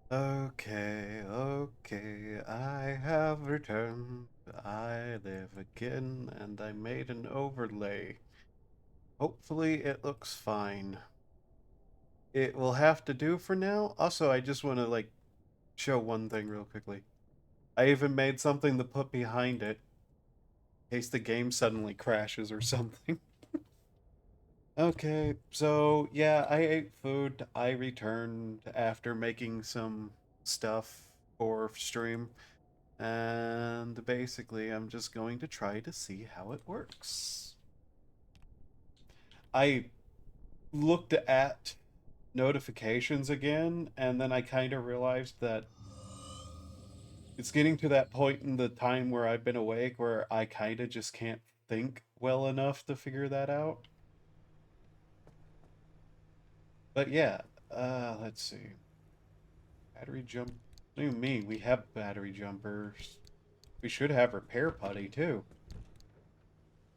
Okay, okay, I have returned. I live again, and I made an overlay. Hopefully it looks fine. It will have to do for now. Also, I just want to, show one thing real quickly. I even made something to put behind it, in case the game suddenly crashes or something. Okay, so yeah, I ate food. I returned after making some stuff for stream. And basically, I'm just going to try to see how it works. I looked at notifications again, and then I kind of realized that it's getting to that point in the time where I've been awake where I kind of just can't think well enough to figure that out. But yeah, let's see. Battery jump. What do you mean? We have battery jumpers. We should have repair putty too.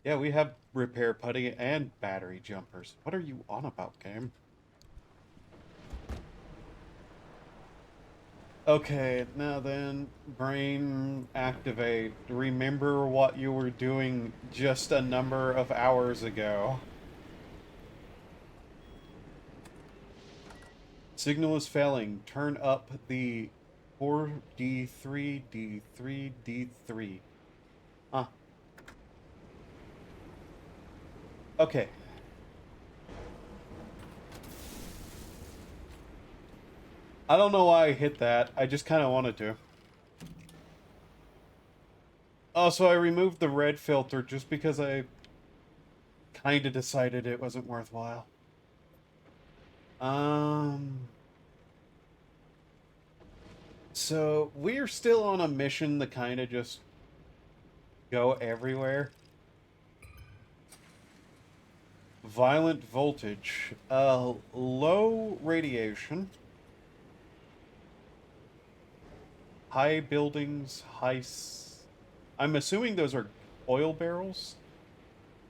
Yeah, we have repair putty and battery jumpers. What are you on about, game? Okay, now then, brain activate. Remember what you were doing just a number of hours ago. Signal is failing. Turn up the 4D3, D3, D3. Huh. Okay. I don't know why I hit that. I just kind of wanted to. Also, I removed the red filter just because I kind of decided it wasn't worthwhile. Um... So we're still on a mission to kind of just go everywhere. Violent voltage. Low radiation. High buildings, I'm assuming those are oil barrels.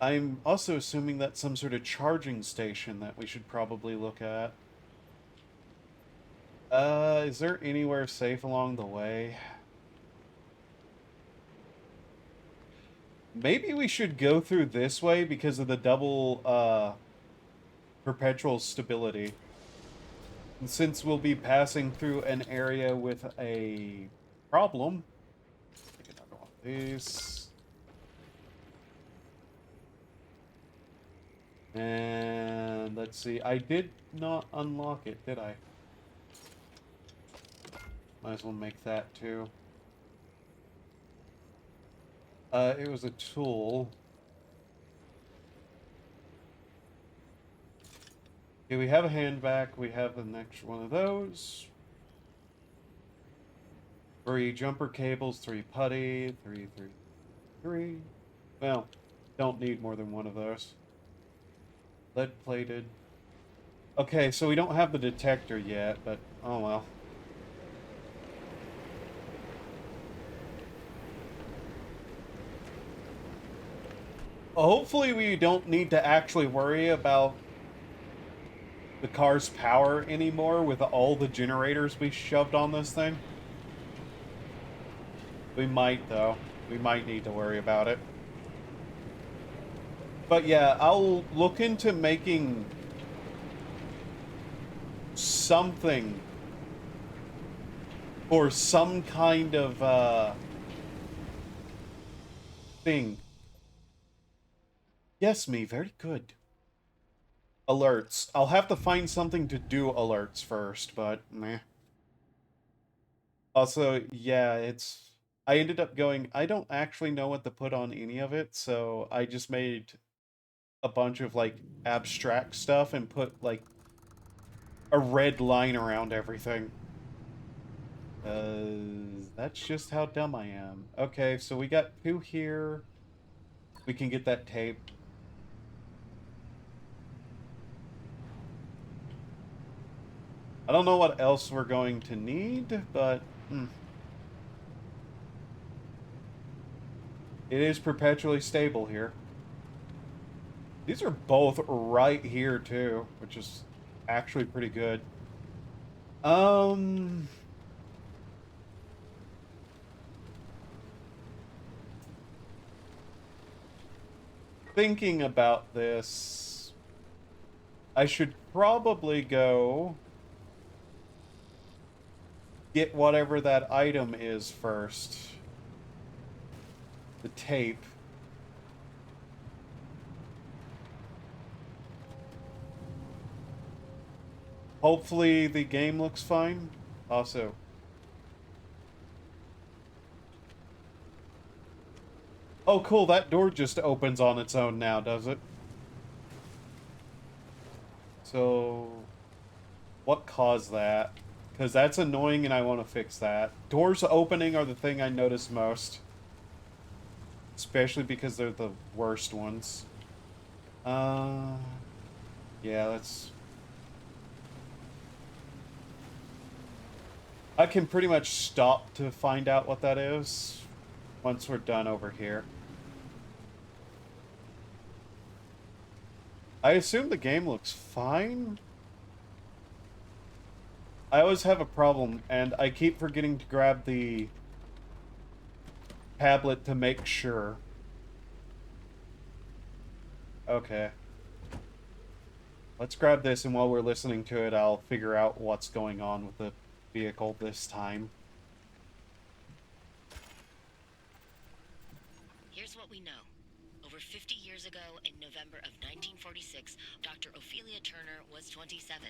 I'm also assuming that's some sort of charging station that we should probably look at. Is there anywhere safe along the way? Maybe we should go through this way because of the double, perpetual stability. And since we'll be passing through an area with a problem, take another one of these. And let's see, I did not unlock it, did I? Might as well make that too. It was a tool. Okay, we have a hand back. We have the next one of those. 3 jumper cables, 3 putty, 3, 3, 3. Well, don't need more than one of those. Lead plated. Okay, so we don't have the detector yet, but oh well. Hopefully we don't need to actually worry about the car's power anymore with all the generators we shoved on this thing. We might, though. We might need to worry about it. But yeah, I'll look into making something or some kind of thing. Yes, me, very good. Alerts. I'll have to find something to do alerts first, but meh. Also, yeah, it's... I ended up going, I don't actually know what to put on any of it, so I just made a bunch of, abstract stuff and put, a red line around everything. That's just how dumb I am. Okay, so we got 2 here. We can get that tape. I don't know what else we're going to need, but... It is perpetually stable here. These are both right here, too, which is actually pretty good. Um... thinking about this, I should probably go get whatever that item is first. The tape. Hopefully the game looks fine. Also. Oh, cool. That door just opens on its own now, does it? So, what caused that? Because that's annoying and I want to fix that. Doors opening are the thing I notice most. Especially because they're the worst ones. Yeah, that's... I can pretty much stop to find out what that is once we're done over here. I assume the game looks fine. I always have a problem, and I keep forgetting to grab the tablet to make sure. Okay. Let's grab this, and while we're listening to it, I'll figure out what's going on with the vehicle this time. Here's what we know. Over 50 years ago, in November of 1946, Dr. Ophelia Turner was 27.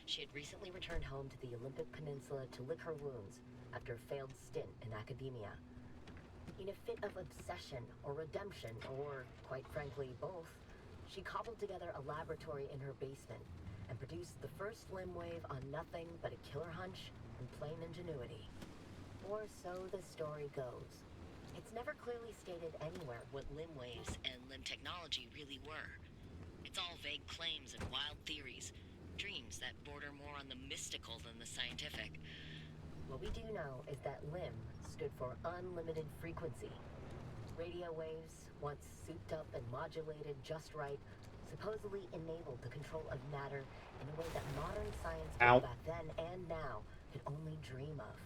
She had recently returned home to the Olympic Peninsula to lick her wounds after a failed stint in academia. In a fit of obsession or redemption, or quite frankly, both, she cobbled together a laboratory in her basement and produced the first limb wave on nothing but a killer hunch and plain ingenuity. Or so the story goes. It's never clearly stated anywhere what limb waves and limb technology really were. It's all vague claims and wild theories, dreams that border more on the mystical than the scientific. What we do know is that limb stood for unlimited frequency. Radio waves, once souped up and modulated just right, supposedly enabled the control of matter in a way that modern science back then and now could only dream of.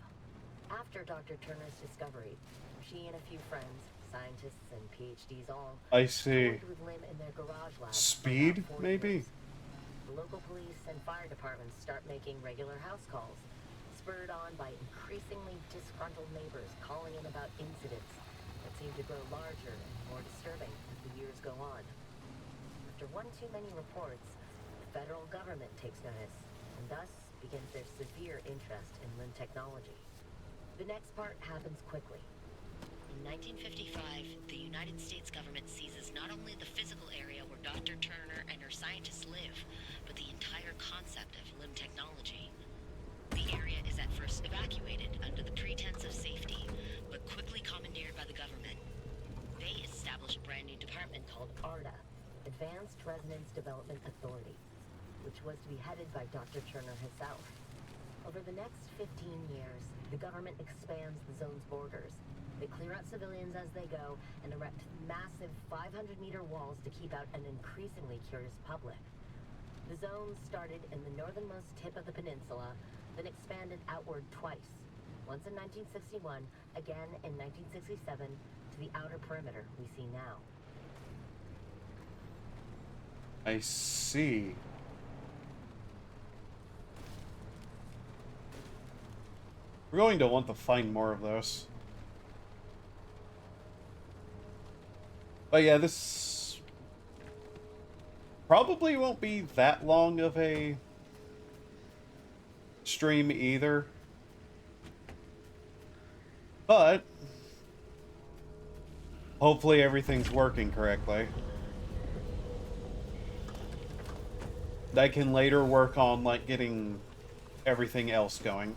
After Dr. Turner's discovery, she and a few friends, scientists and PhDs all, I see. toyed with limb in their garage labs. Speed, maybe? The local police and fire departments start making regular house calls, spurred on by increasingly disgruntled neighbors calling in about incidents that seem to grow larger and more disturbing as the years go on. After one too many reports, the federal government takes notice, and thus begins their severe interest in limb technology. The next part happens quickly. In 1955, the United States government seizes not only the physical area where Dr. Turner and her scientists live, but the entire concept of limb technology. The area is at first evacuated under the pretense of safety, but quickly commandeered by the government. They establish a brand new department called ARDA, Advanced Resonance Development Authority, which was to be headed by Dr. Turner herself. Over the next 15 years, the government expands the zone's borders. They clear out civilians as they go and erect massive 500-meter walls to keep out an increasingly curious public. The zone started in the northernmost tip of the peninsula, then expanded outward twice. Once in 1961, again in 1967, to the outer perimeter we see now. I see. We're going to want to find more of those. But yeah, this probably won't be that long of a stream either. But hopefully everything's working correctly. I can later work on like getting everything else going.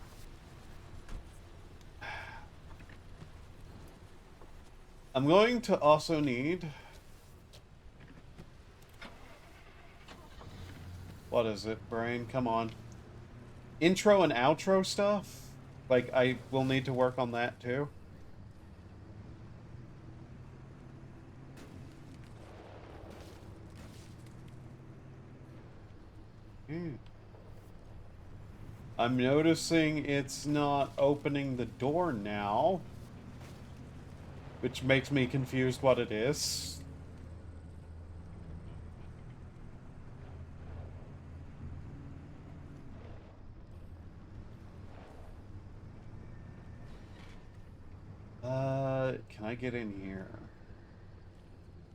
I'm going to also need... What is it, brain? Come on. Intro and outro stuff? Like, I will need to work on that too. I'm noticing it's not opening the door now, which makes me confused what it is. I get in here?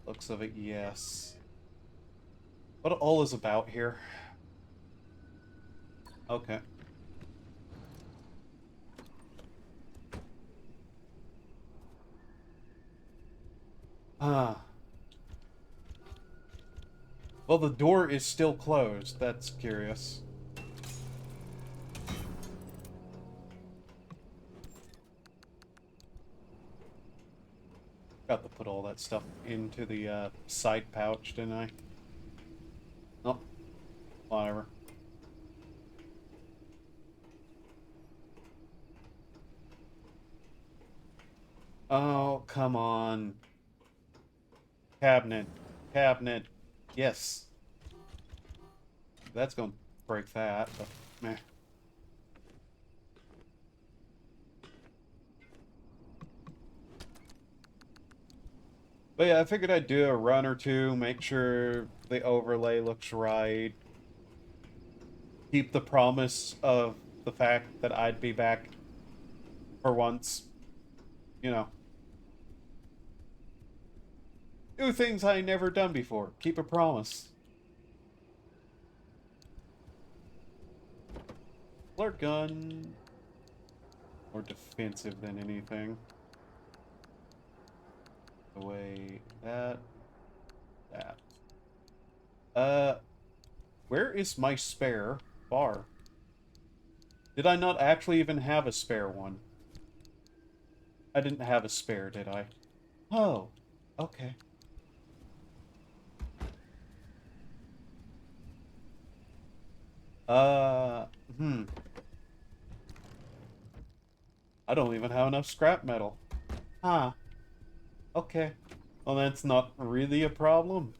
Looks of it, yes. What all is about here? Okay. Ah. Well, the door is still closed. That's curious. Got to put all that stuff into the side pouch, didn't I? Oh, whatever. Oh, come on. Cabinet. Cabinet. Yes. That's gonna break that, but meh. But yeah, I figured I'd do a run or two, make sure the overlay looks right, keep the promise of the fact that I'd be back for once. You know, do things I never done before. Keep a promise. Flirt gun. More defensive than anything. Away that. That. Where is my spare bar? Did I not actually even have a spare one? I didn't have a spare, did I? Oh, okay. Uh, hmm. I don't even have enough scrap metal. Huh. Okay. Well, that's not really a problem.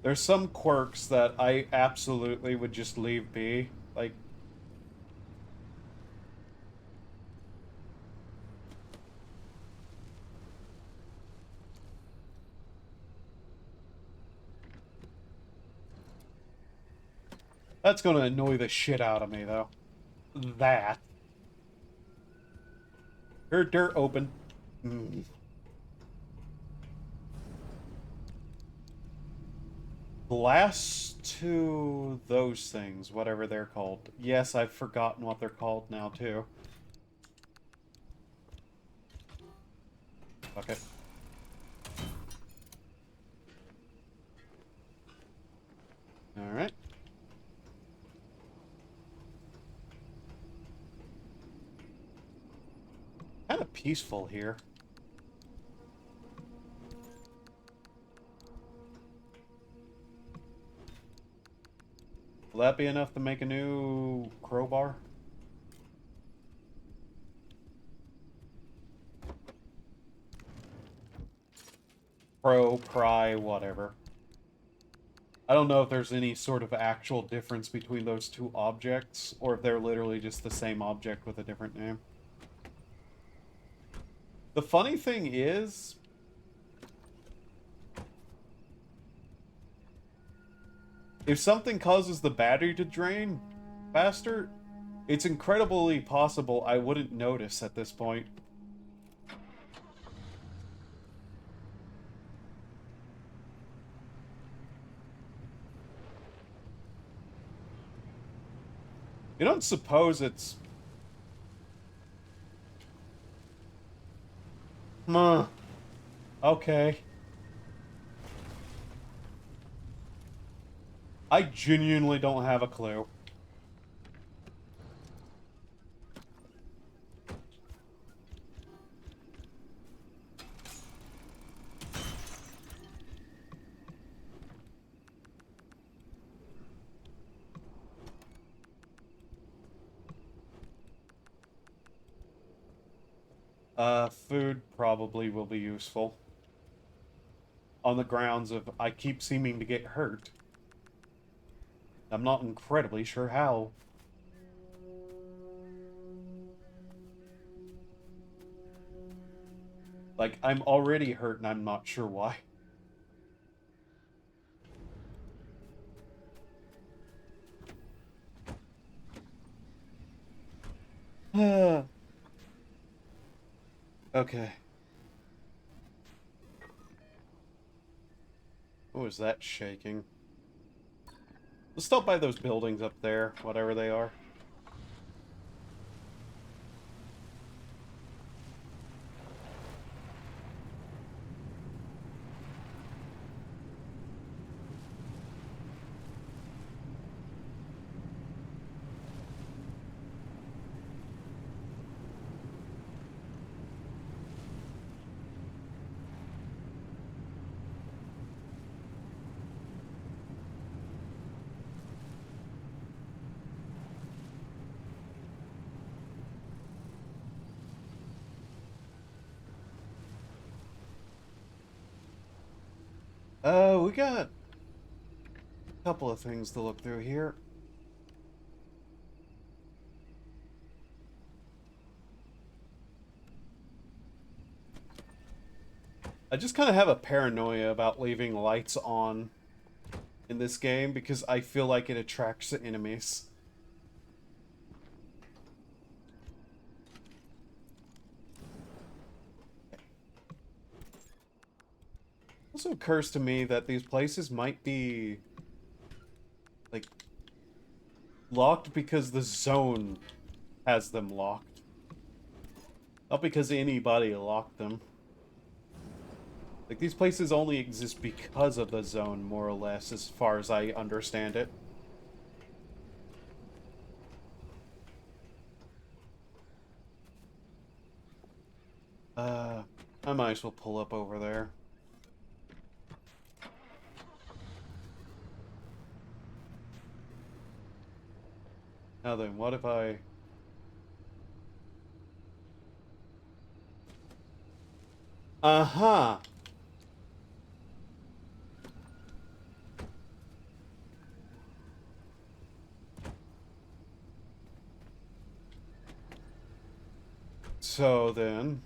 There's some quirks that I absolutely would just leave be. Like, that's gonna annoy the shit out of me, though. That. Her dirt open. Mm. Glass to those things, whatever they're called. Yes, I've forgotten what they're called now, too. Fuck it. Alright. Kind of peaceful here. Will that be enough to make a new crowbar? Pry, whatever. I don't know if there's any sort of actual difference between those two objects, or if they're literally just the same object with a different name. The funny thing is, if something causes the battery to drain faster, it's incredibly possible I wouldn't notice at this point. You don't suppose it's... Huh. Okay. I genuinely don't have a clue. Food probably will be useful. On the grounds of I keep seeming to get hurt. I'm not incredibly sure how. Like, I'm already hurt and I'm not sure why. Okay. What was that shaking? Let's stop by those buildings up there, whatever they are. We got a couple of things to look through here. I just kind of have a paranoia about leaving lights on in this game because I feel like it attracts enemies. It also occurs to me that these places might be like locked because the zone has them locked. Not because anybody locked them. Like, these places only exist because of the zone, more or less, as far as I understand it. Uh, I might as well pull up over there. Now then, what if I... Uh-huh! So then...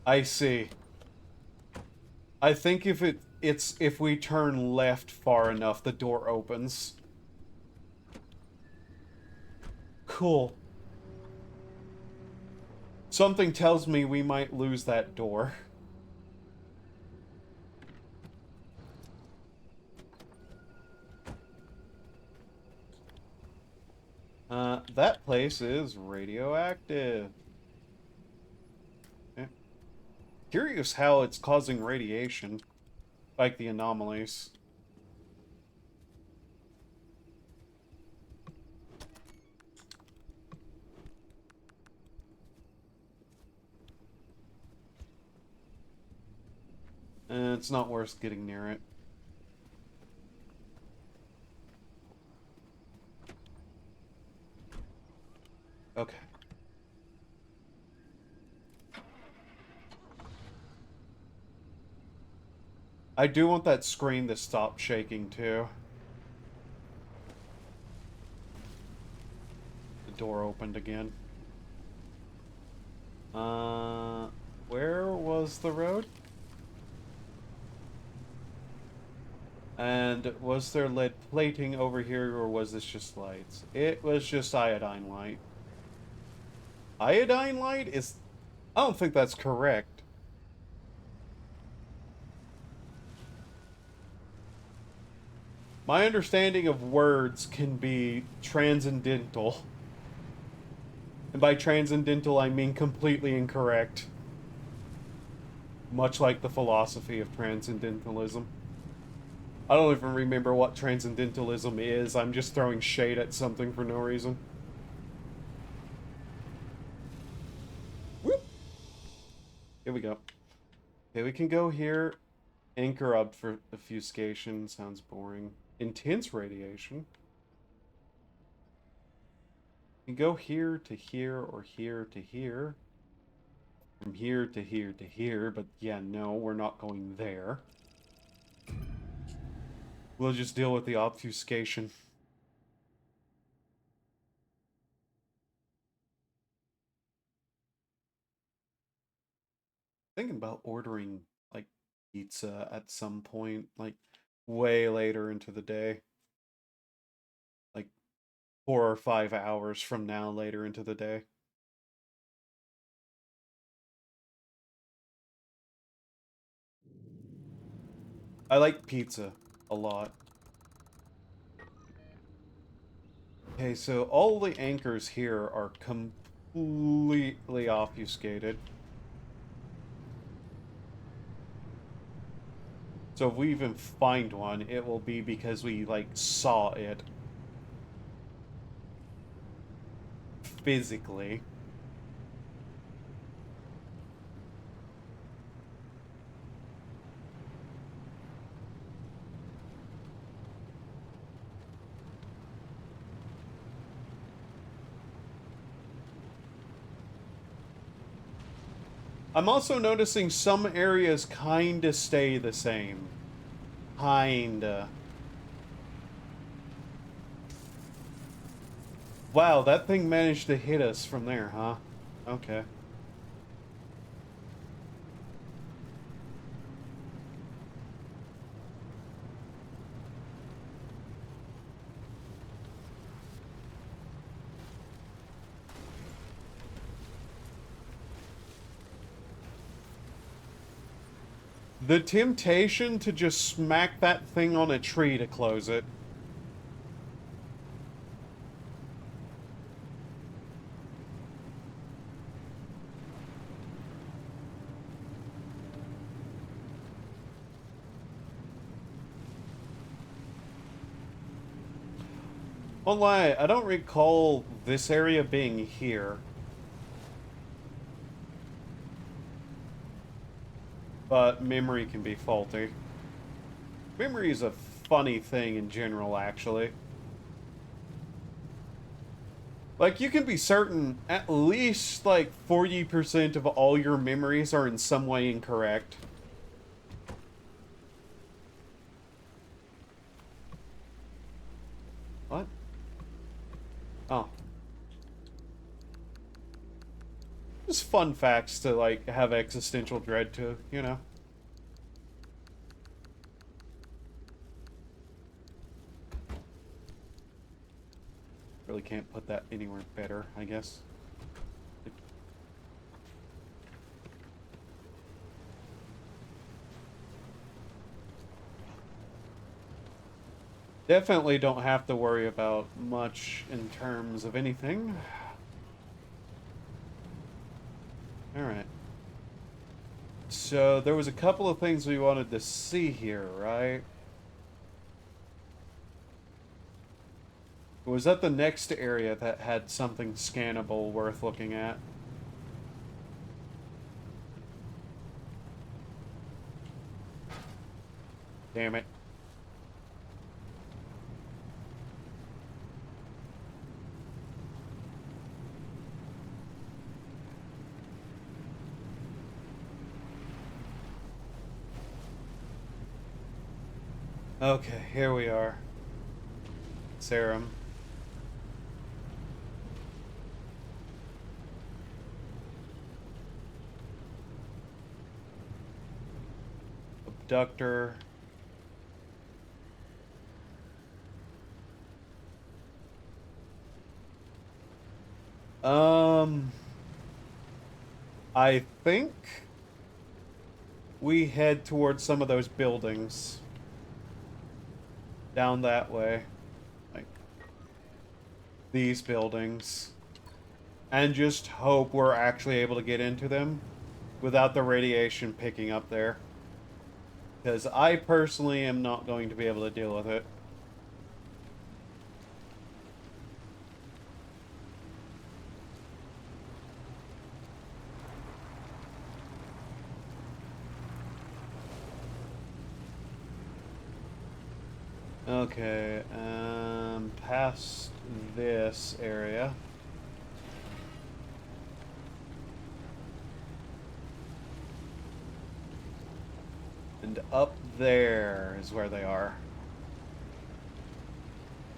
I see. I think if we turn left far enough, the door opens. Cool. Something tells me we might lose that door. That place is radioactive. Eh. Curious how it's causing radiation, like the anomalies. It's not worth getting near it. Okay. I do want that screen to stop shaking, too. The door opened again. Where was the road? And was there lead plating over here, or was this just lights? It was just iodine light. Iodine light is... I don't think that's correct. My understanding of words can be transcendental. And by transcendental, I mean completely incorrect. Much like the philosophy of transcendentalism. I don't even remember what transcendentalism is. I'm just throwing shade at something for no reason. Whoop! Here we go. Okay, we can go here. Anchor up for obfuscation. Sounds boring. Intense radiation. You can go here to here or here to here. From here to here to here, but yeah, no, we're not going there. We'll just deal with the obfuscation. Thinking about ordering like pizza at some point. Like, way later into the day. Like 4 or 5 hours from now later into the day. I like pizza a lot. Okay, so all the anchors here are completely obfuscated. So if we even find one, it will be because we, like, saw it. Physically. I'm also noticing some areas kinda stay the same. Kinda. Wow, that thing managed to hit us from there, huh? Okay. The temptation to just smack that thing on a tree to close it. Won't lie, I don't recall this area being here. But memory can be faulty. Memory is a funny thing in general, actually. Like, you can be certain at least, like, 40% of all your memories are in some way incorrect. What? Oh. Just fun facts to, like, have existential dread to, you know? Really can't put that anywhere better, I guess. Definitely don't have to worry about much in terms of anything. Alright. So, there was a couple of things we wanted to see here, right? Was that the next area that had something scannable worth looking at? Damn it. Okay, here we are. Serum. Abductor. Um, I think we head towards some of those buildings. Down that way. Like, these buildings. And just hope we're actually able to get into them without the radiation picking up there. Because I personally am not going to be able to deal with it. Okay, past this area. And up there is where they are.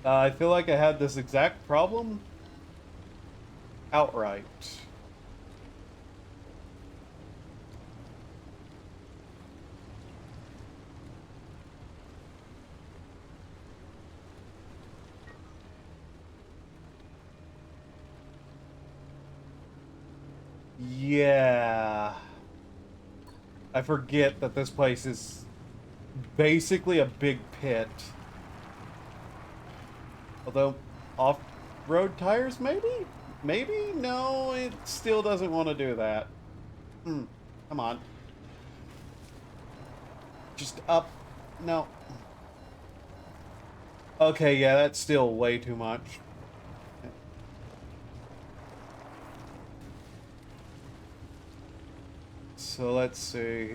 I feel like I had this exact problem outright. Yeah. I forget that this place is basically a big pit. Although, off-road tires, maybe? Maybe? No, it still doesn't want to do that. Hmm. Come on. Just up. No. Okay, yeah, that's still way too much. So let's see.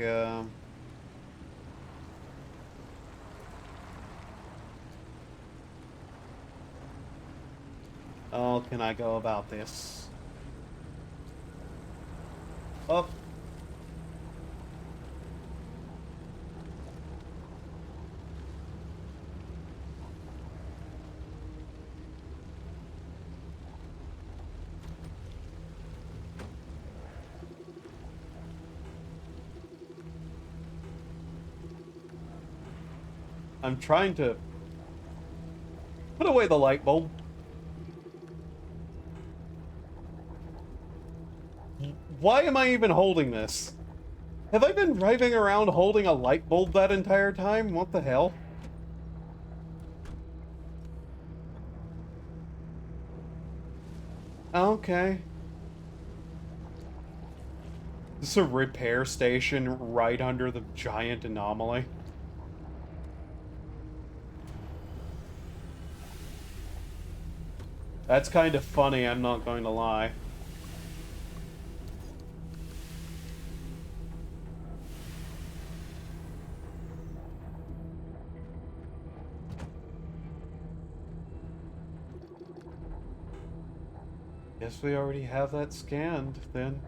How can I go about this? Oh, I'm trying to put away the light bulb. Why am I even holding this? Have I been driving around holding a light bulb that entire time? What the hell? Okay. This is a repair station right under the giant anomaly. That's kind of funny, I'm not going to lie. Guess we already have that scanned, then.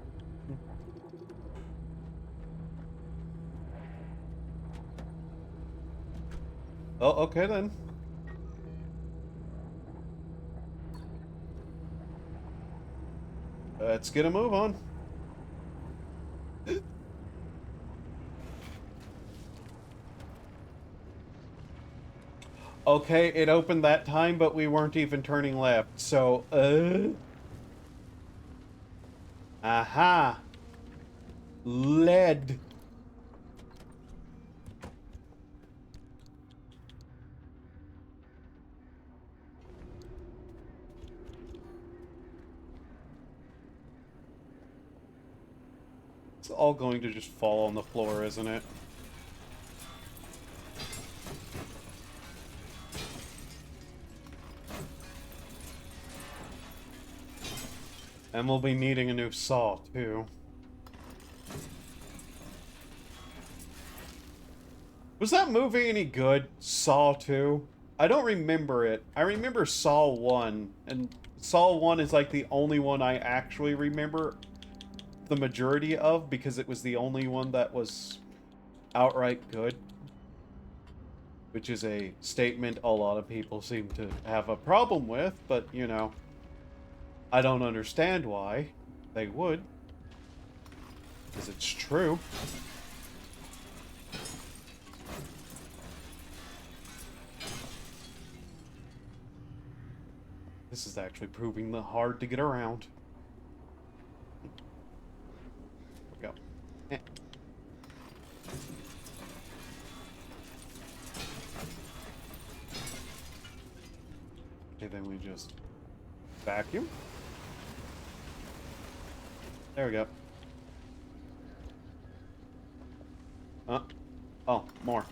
Oh, okay then. Let's get a move on. Okay, it opened that time, but we weren't even turning left, so, Aha! Lead. It's all going to just fall on the floor, isn't it? And we'll be needing a new saw, too. Was that movie any good? Saw 2? I don't remember it. I remember Saw 1, and Saw 1 is like the only one I actually remember the majority of because it was the only one that was outright good. Which is a statement a lot of people seem to have a problem with, but, you know, I don't understand why they would. Because it's true. This is actually proving the hard to get around. There we go. Eh. Okay, then we just vacuum. There we go. Oh, more.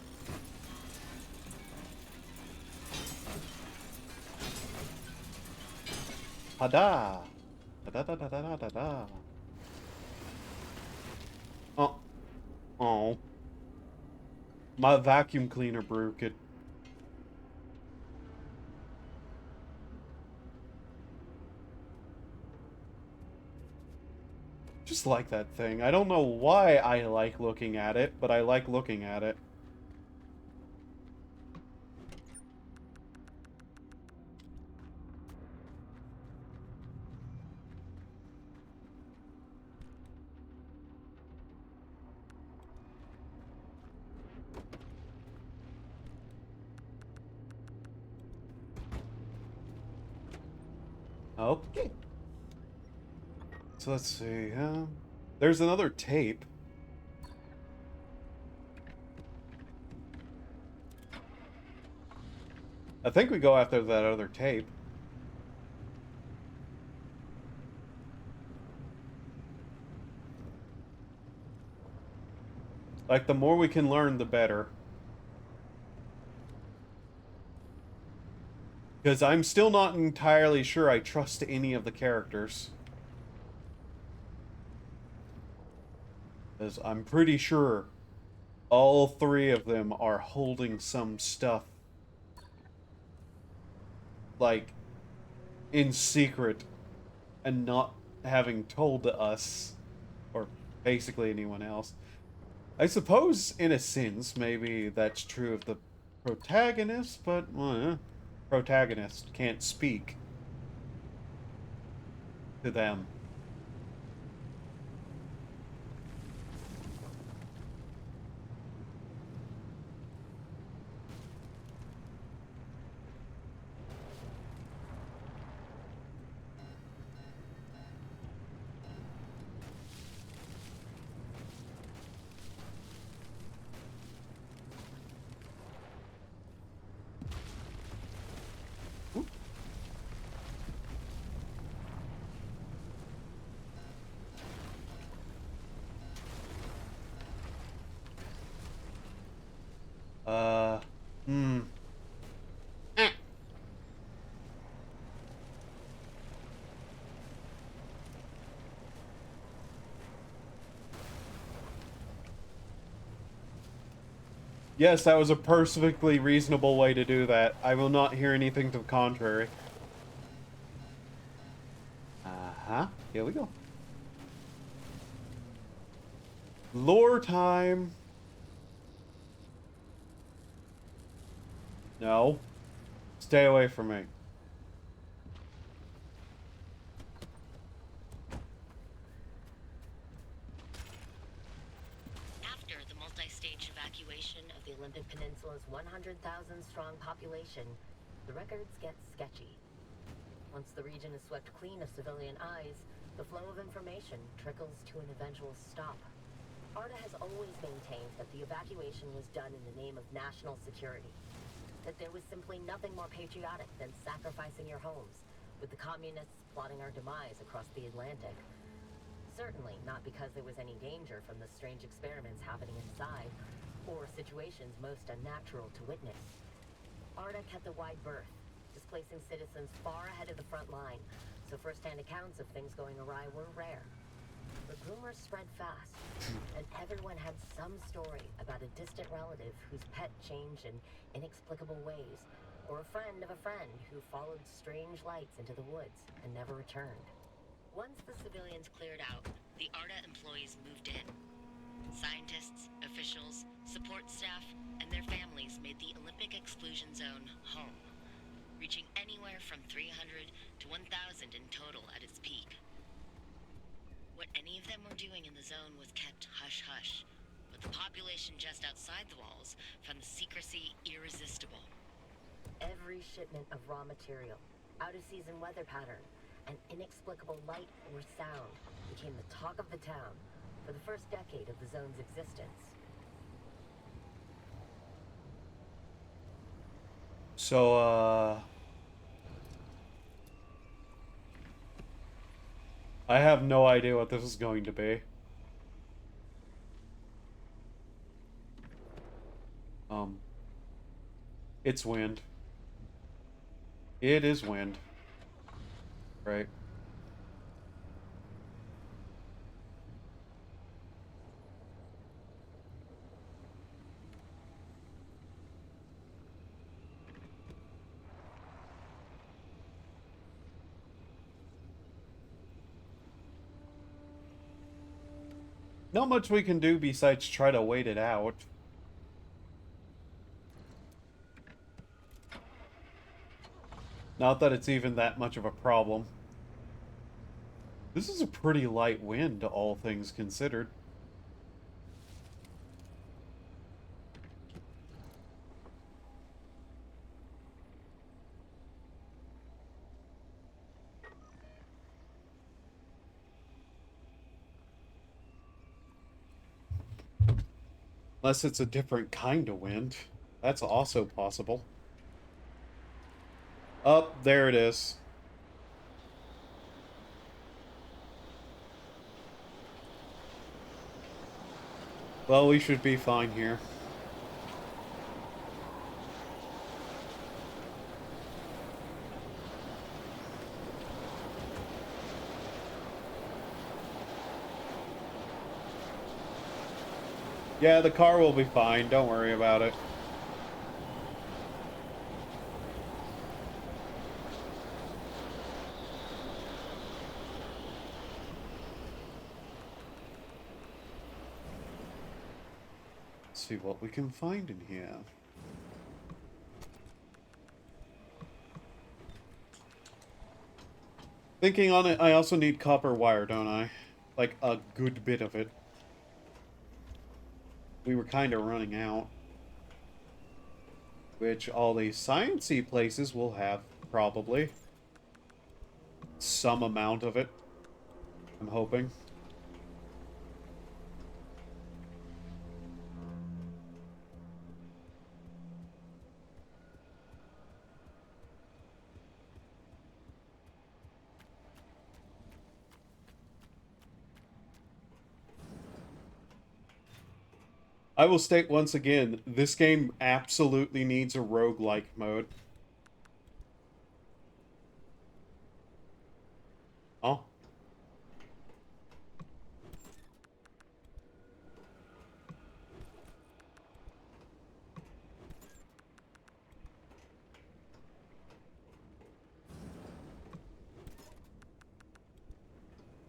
Ta-da! Ta-da-da-da-da-da-da. Oh. Oh. My vacuum cleaner broke it. Just like that thing. I don't know why I like looking at it, but I like looking at it. Okay. So let's see. There's another tape. I think we go after that other tape. Like, the more we can learn, the better. Because I'm still not entirely sure I trust any of the characters. Because I'm pretty sure all three of them are holding some stuff, like, in secret and not having told to us, or basically anyone else. I suppose, in a sense, maybe that's true of the protagonist, but protagonist can't speak to them. Uh, hmm. Yes, that was a perfectly reasonable way to do that. I will not hear anything to the contrary. Uh-huh. Here we go. Lore time. No. Stay away from me. After the multi-stage evacuation of the Olympic Peninsula's 100,000-strong population, the records get sketchy. Once the region is swept clean of civilian eyes, the flow of information trickles to an eventual stop. ARDA has always maintained that the evacuation was done in the name of national security. That there was simply nothing more patriotic than sacrificing your homes, with the communists plotting our demise across the Atlantic. Certainly not because there was any danger from the strange experiments happening inside, or situations most unnatural to witness. ARDA kept a wide berth, displacing citizens far ahead of the front line, so first-hand accounts of things going awry were rare. But rumors spread fast, and everyone had some story about a distant relative whose pet changed in inexplicable ways, or a friend of a friend who followed strange lights into the woods and never returned. Once the civilians cleared out, the ARDA employees moved in. Scientists, officials, support staff, and their families made the Olympic exclusion zone home, reaching anywhere from 300 to 1,000 in total at its peak. What any of them were doing in the zone was kept hush-hush, but the population just outside the walls found the secrecy irresistible. Every shipment of raw material, out-of-season weather pattern, and inexplicable light or sound became the talk of the town for the first decade of the zone's existence. So, I have no idea what this is going to be. Um, it's wind. It is wind. Right. Not much we can do besides try to wait it out. Not that it's even that much of a problem. This is a pretty light wind, all things considered. Unless it's a different kind of wind. That's also possible. Oh, there it is. Well, we should be fine here. Yeah, the car will be fine. Don't worry about it. Let's see what we can find in here. Thinking on it, I also need copper wire, don't I? Like, a good bit of it. We were kind of running out. Which all these science-y places will have, probably. Some amount of it. I'm hoping. I will state once again, this game absolutely needs a roguelike mode. Oh.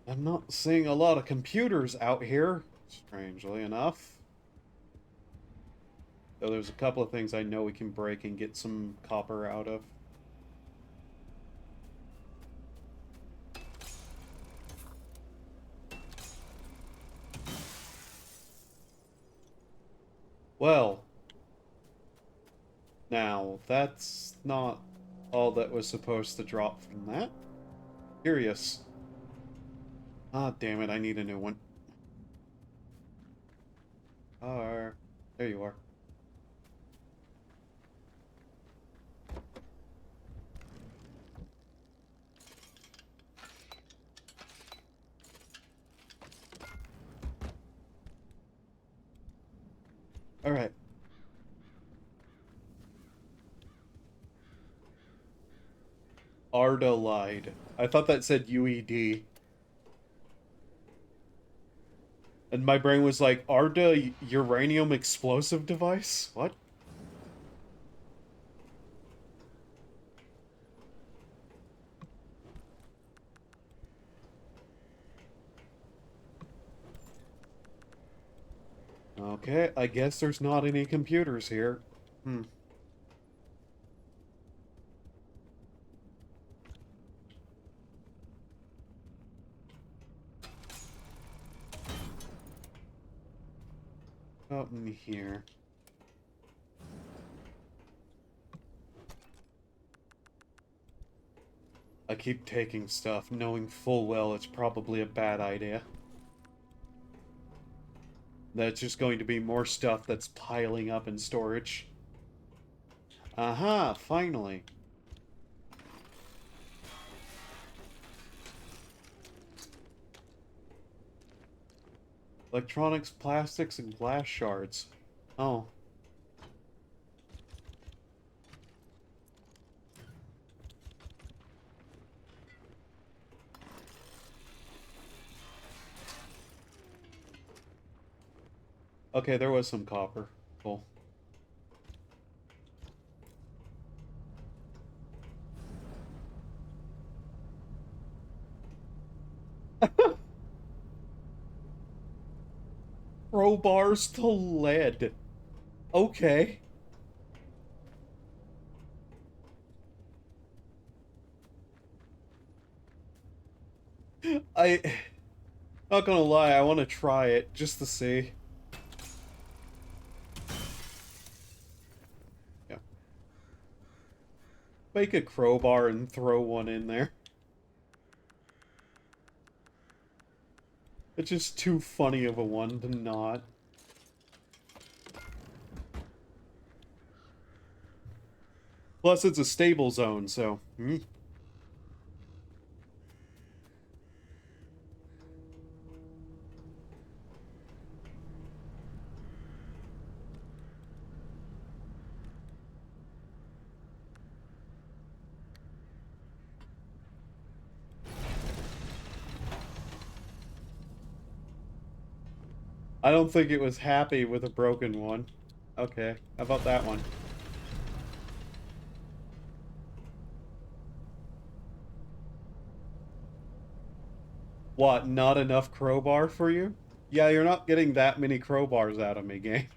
I'm not seeing a lot of computers out here, strangely enough. Though there's a couple of things I know we can break and get some copper out of. Well, now, that's not all that was supposed to drop from that. Curious. Ah, damn it, I need a new one. There you are. Alright. Arda lied. I thought that said UED. And my brain was like, Arda uranium explosive device? What? Okay, I guess there's not any computers here. Hmm. Up in here. I keep taking stuff, knowing full well it's probably a bad idea. That's just going to be more stuff that's piling up in storage. Aha, finally. Electronics, plastics, and glass shards. Oh. Okay, there was some copper. Cool. Crowbars to lead. Okay. I... Not gonna lie, I want to try it, just to see. Yeah. Make a crowbar and throw one in there. It's just too funny of a one to not. Plus, it's a stable zone, so... I don't think it was happy with a broken one. Okay, how about that one? What, not enough crowbar for you? Yeah, you're not getting that many crowbars out of me, game.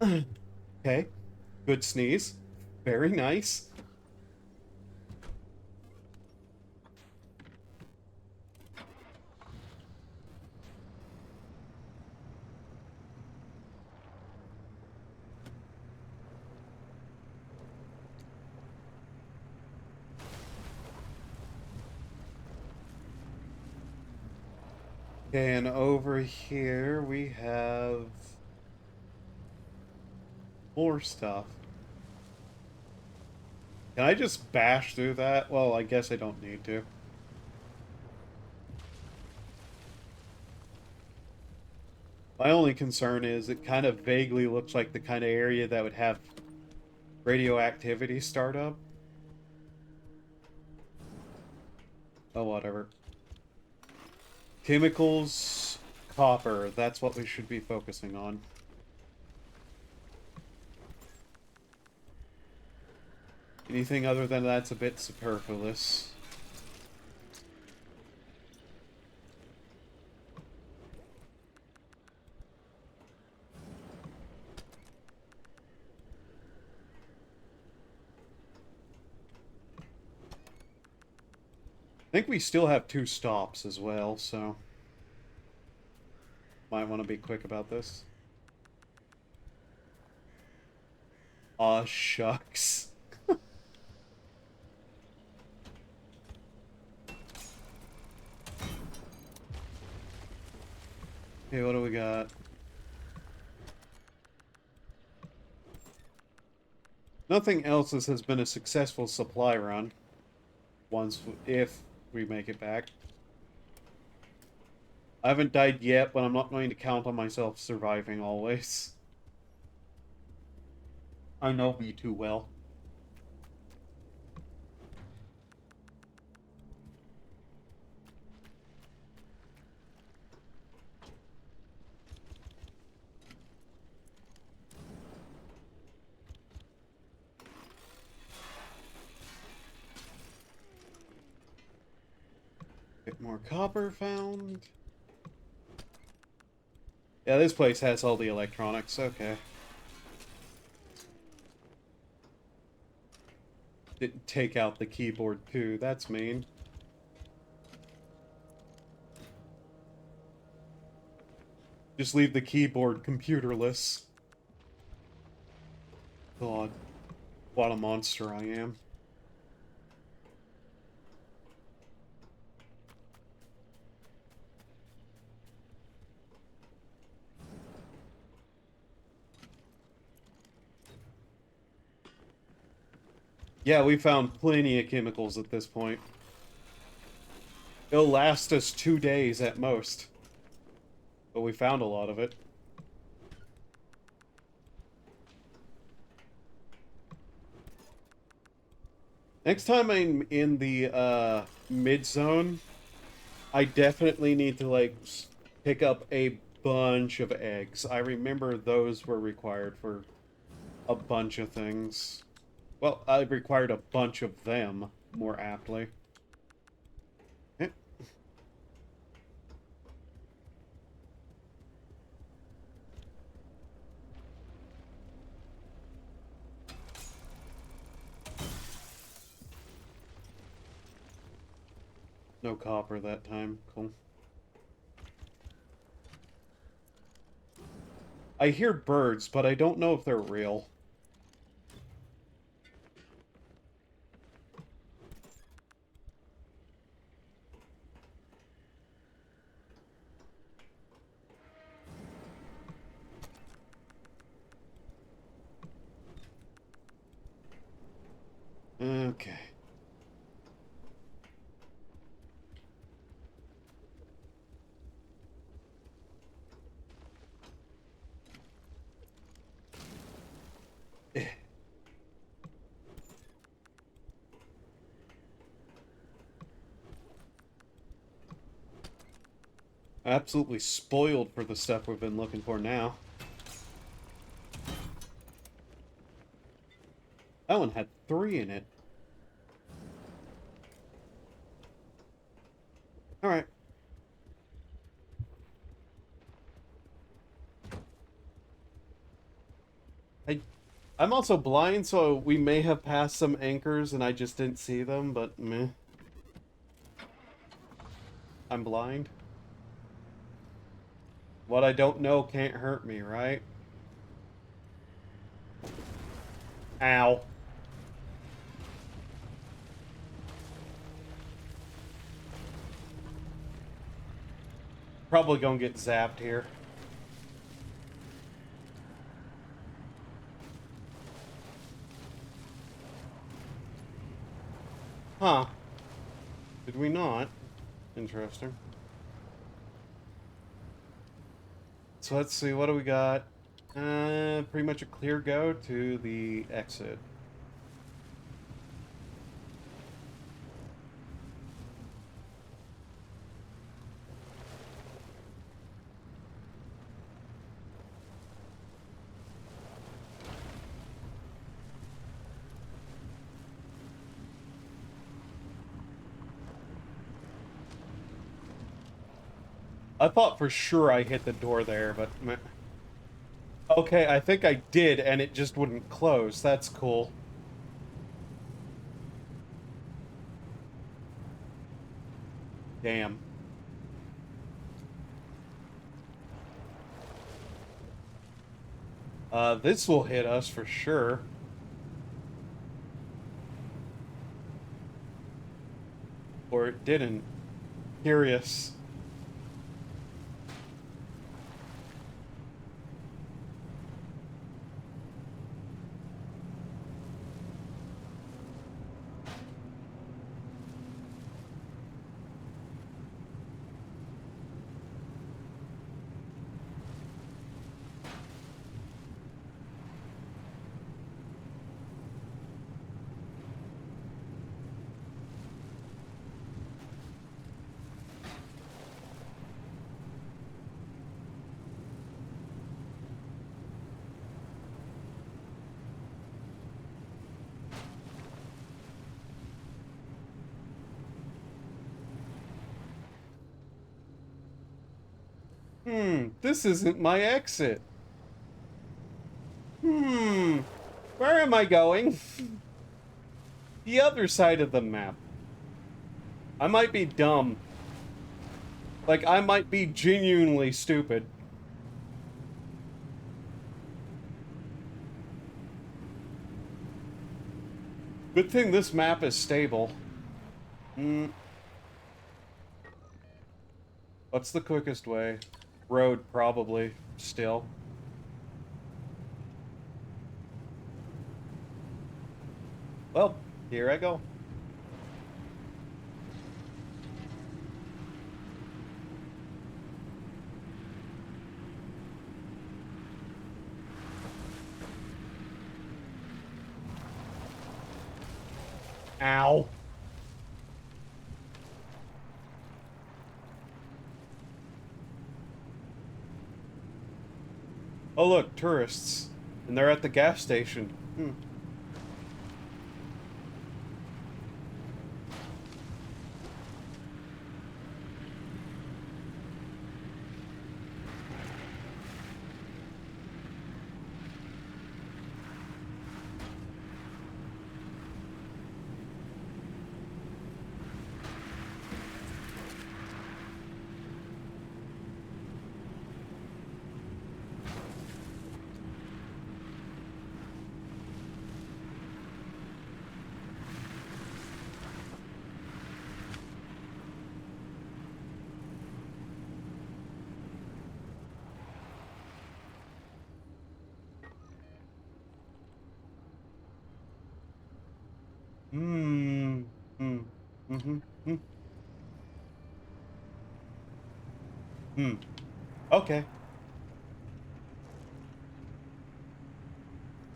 Okay, good sneeze. Very nice. Okay, and over here we have more stuff. Can I just bash through that? Well, I guess I don't need to. My only concern is it kind of vaguely looks like the kind of area that would have radioactivity start up. Oh, whatever. Chemicals, copper. That's what we should be focusing on. Anything other than that's a bit superfluous. I think we still have 2 stops as well, so... Might want to be quick about this. Aw, shucks. Okay, what do we got? Nothing else has been a successful supply run. If we make it back. I haven't died yet, but I'm not going to count on myself surviving always. I know me too well. Bit more copper found. Yeah, this place has all the electronics. Okay. Didn't take out the keyboard too. That's mean. Just leave the keyboard computerless. God. What a monster I am. Yeah, we found plenty of chemicals at this point. It'll last us 2 days at most. But we found a lot of it. Next time I'm in the mid-zone, I definitely need to, like, pick up a bunch of eggs. I remember those were required for a bunch of things. Well, I required a bunch of them, more aptly. Eh. No copper that time. Cool. I hear birds, but I don't know if they're real. Okay. Absolutely spoiled for the stuff we've been looking for now. That one had 3 in it. Alright. I I'm also blind, so we may have passed some anchors and I just didn't see them, but meh. I'm blind. What I don't know can't hurt me, right? Ow. Probably gonna get zapped here. Huh. Did we not? Interesting. So let's see, what do we got? Pretty much a clear go to the exit. I thought for sure I hit the door there, but meh. Okay, I think I did, and it just wouldn't close. That's cool. Damn. This will hit us for sure. Or it didn't. Curious. This isn't my exit. Where am I going? The other side of the map. I might be dumb. Like, I might be genuinely stupid. Good thing this map is stable. What's the quickest way? Road, probably. Still. Well, here I go. Ow. Oh look, tourists. And they're at the gas station. Hmm. Hmm. Mm-hmm. Hmm. Hmm. Okay.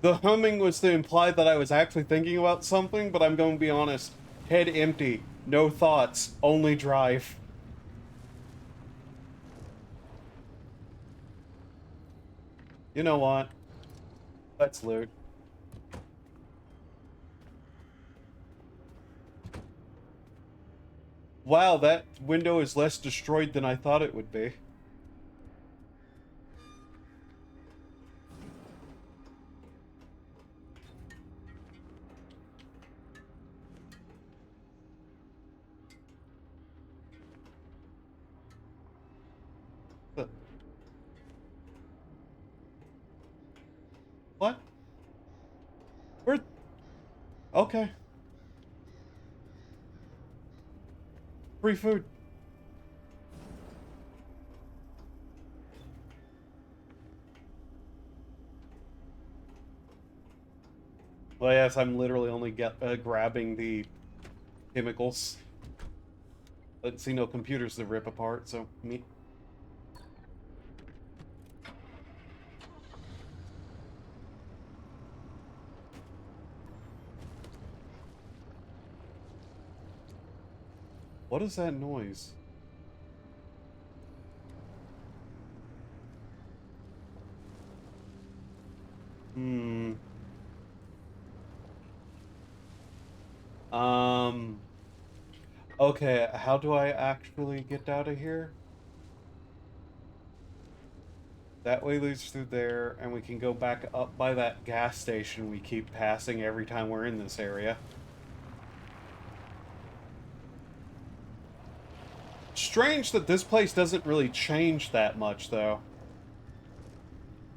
The humming was to imply that I was actually thinking about something, but I'm going to be honest. Head empty. No thoughts. Only drive. You know what? Let's loot. Wow, that window is less destroyed than I thought it would be. What? Where? Okay. Free food. Well, yes, I'm literally only grabbing the chemicals. Let's see, no computers to rip apart, so me. What is that noise? Hmm. Um. Okay, how do I actually get out of here? That way leads through there, and we can go back up by that gas station we keep passing every time we're in this area. Strange that this place doesn't really change that much, though.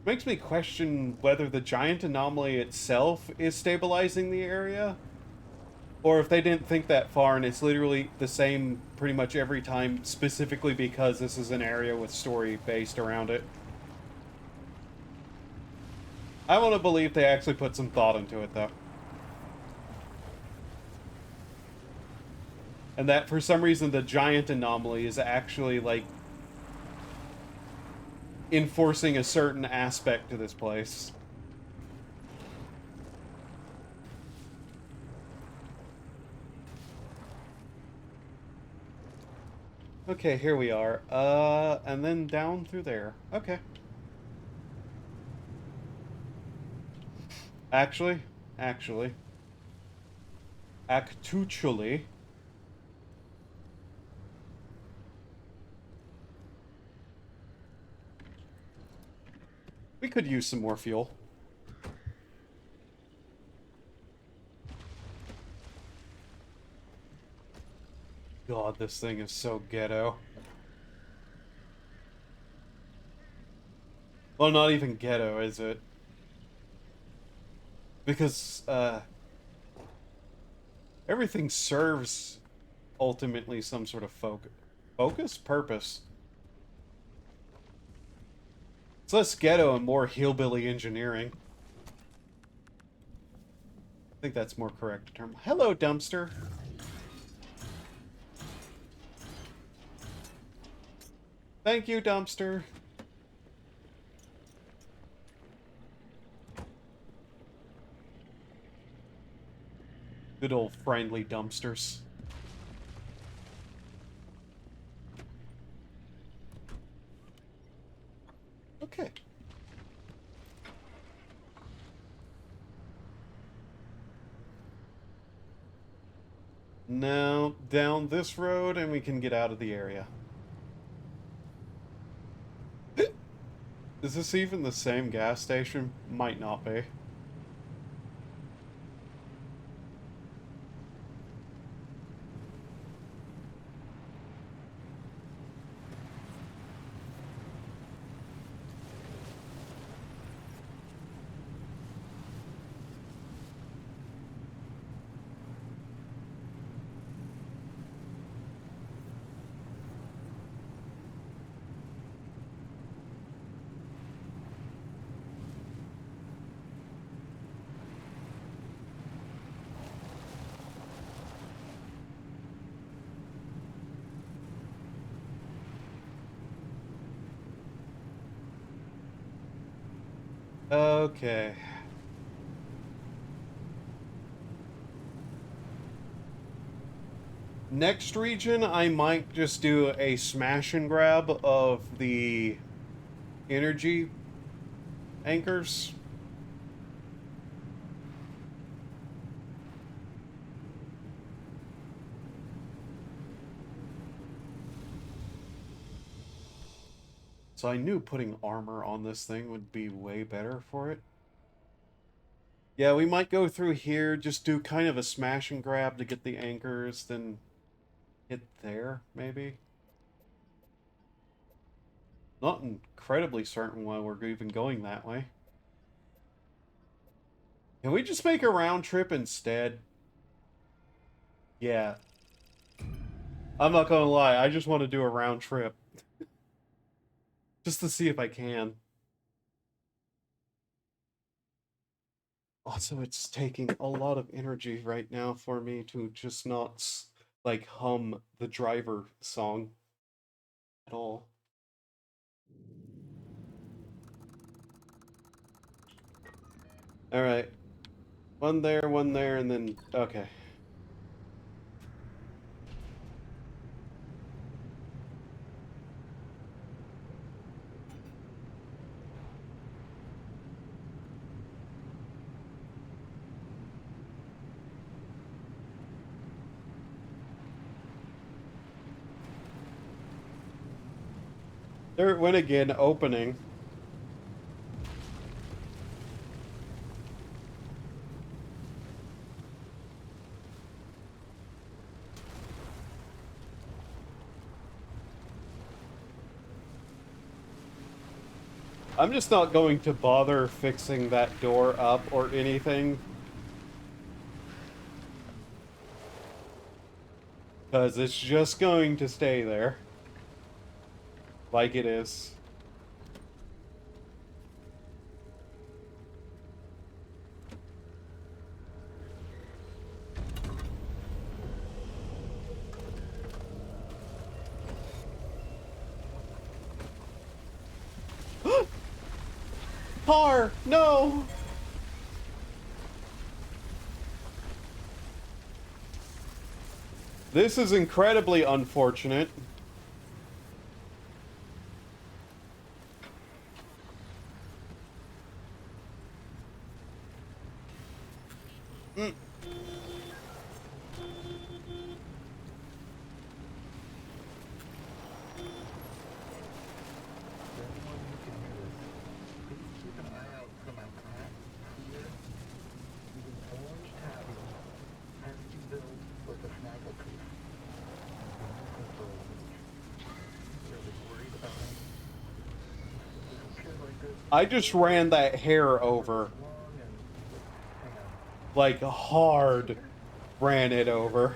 Makes me question whether the giant anomaly itself is stabilizing the area, or if they didn't think that far and it's literally the same pretty much every time, specifically because this is an area with story based around it. I want to believe they actually put some thought into it, though. And that for some reason the giant anomaly is actually, like, enforcing a certain aspect to this place. Okay, here we are. And then down through there. Okay. Actually, actually, actually, we could use some more fuel. God, this thing is so ghetto. Well, not even ghetto, is it? Because, everything serves ultimately some sort of focus? Purpose. It's less ghetto and more hillbilly engineering. I think that's more correct term. Hello, dumpster. Thank you, dumpster. Good old friendly dumpsters. Okay. Now, down this road, and we can get out of the area. Is this even the same gas station? Might not be. Okay. Next region, I might just do a smash and grab of the energy anchors. So I knew putting armor on this thing would be way better for it. Yeah, we might go through here, just do kind of a smash and grab to get the anchors, then hit there, maybe. Not incredibly certain why we're even going that way. Can we just make a round trip instead? Yeah. I'm not gonna lie, I just want to do a round trip. Just to see if I can. Also, it's taking a lot of energy right now for me to just not, like, hum the driver song at all. Alright. One there, and then... Okay. There it went again, opening. I'm just not going to bother fixing that door up or anything. Because it's just going to stay there. Like it is. Car! No! This is incredibly unfortunate. Mm. I just ran that hair over. Like, hard ran it over.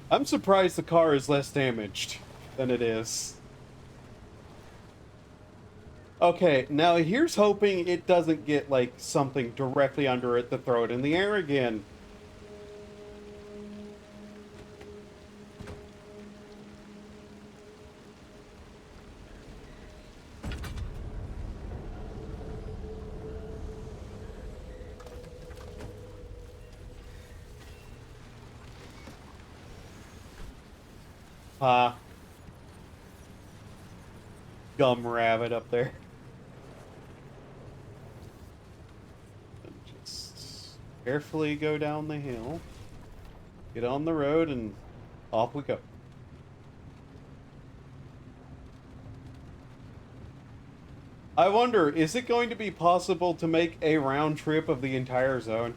I'm surprised the car is less damaged than it is. Okay, now here's hoping it doesn't get, like, something directly under it to throw it in the air again. Gum rabbit up there. Just carefully go down the hill, get on the road, and off we go. I wonder, is it going to be possible to make a round trip of the entire zone?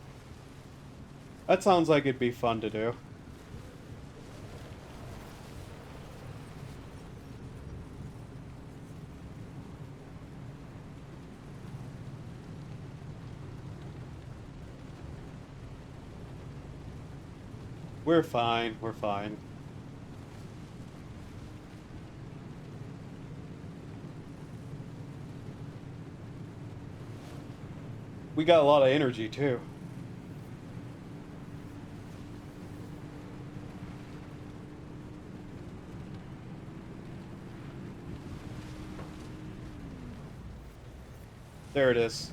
That sounds like it'd be fun to do. We're fine. We're fine. We got a lot of energy, too. There it is.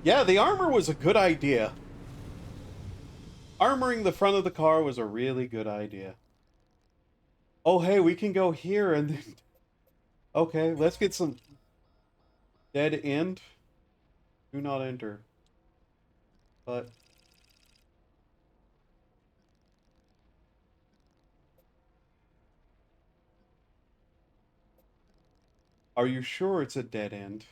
Yeah, the armor was a good idea. Armoring the front of the car was a really good idea. Oh, hey, we can go here and then... Okay, let's get some... Dead end. Do not enter. But... Are you sure it's a dead end?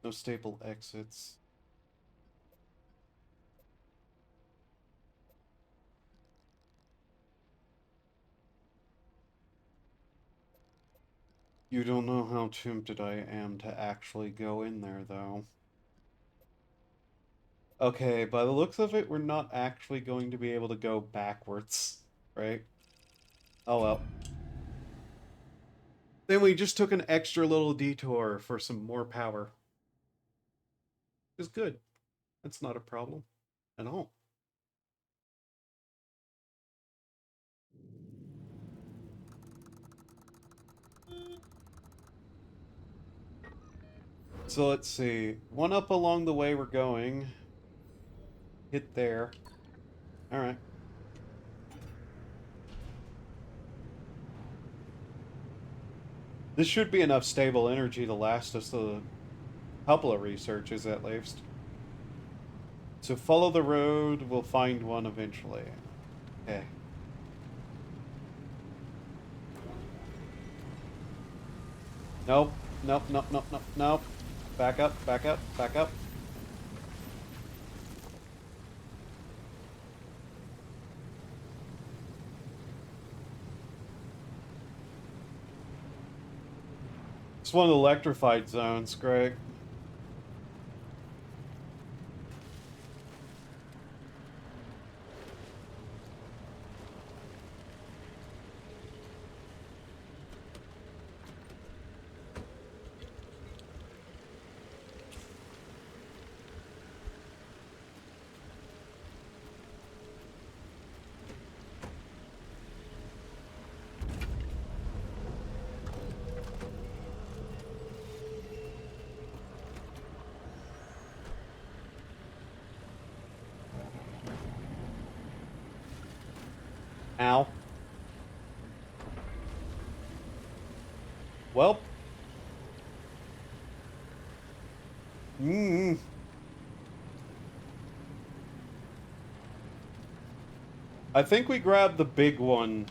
No stable exits. You don't know how tempted I am to actually go in there, though. Okay, by the looks of it, we're not actually going to be able to go backwards, right? Oh well. Then we just took an extra little detour for some more power. It's good. That's not a problem at all. So let's see. One up along the way we're going. Hit there. Alright. This should be enough stable energy to last us a couple of researches at least. So follow the road, we'll find one eventually. Okay. Nope. Nope, nope, nope, nope, nope. Back up, back up, back up. It's one of the electrified zones, Greg. Ow. Well. Mm. I think we grabbed the big one.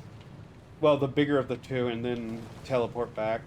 Well, the bigger of the two, and then teleport back.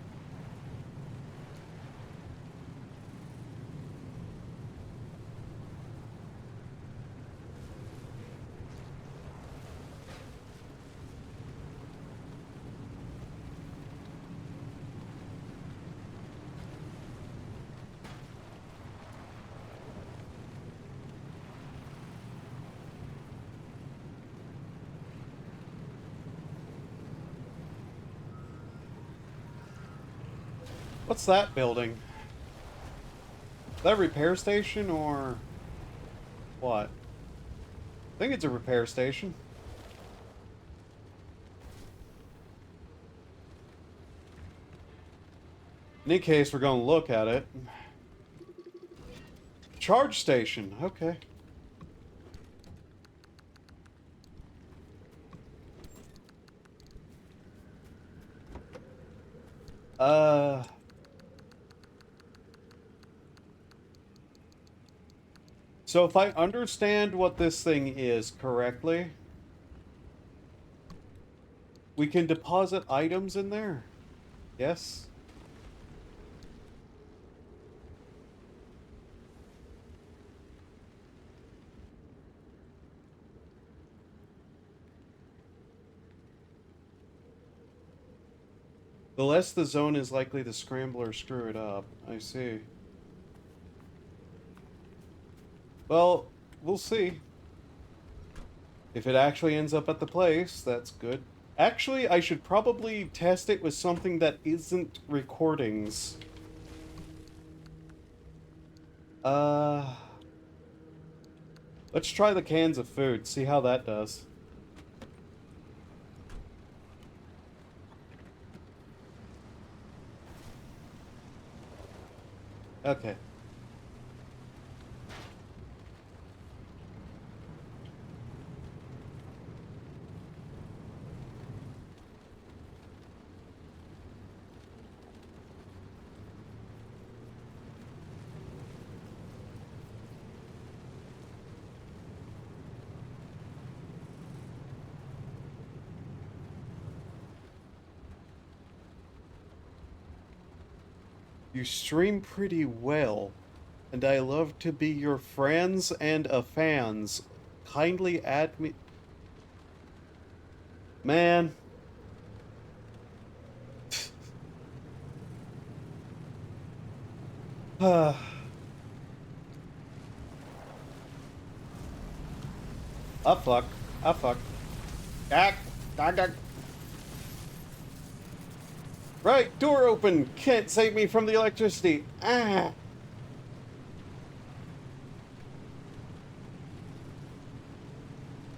What's that building? Is that a repair station or what? I think it's a repair station. In any case, we're going to look at it. Charge station. Okay. Uh... So if I understand what this thing is correctly, we can deposit items in there. Yes? The less the zone is likely to scramble or screw it up. I see. Well, we'll see. If it actually ends up at the place, that's good. Actually, I should probably test it with something that isn't recordings. Uh, let's try the cans of food, see how that does. Okay. You stream pretty well, and I love to be your friends and a fans. Kindly add me. Man. Ah, fuck. Ah, fuck. Ah, ah, ah. Right, door open. Can't save me from the electricity. Ah.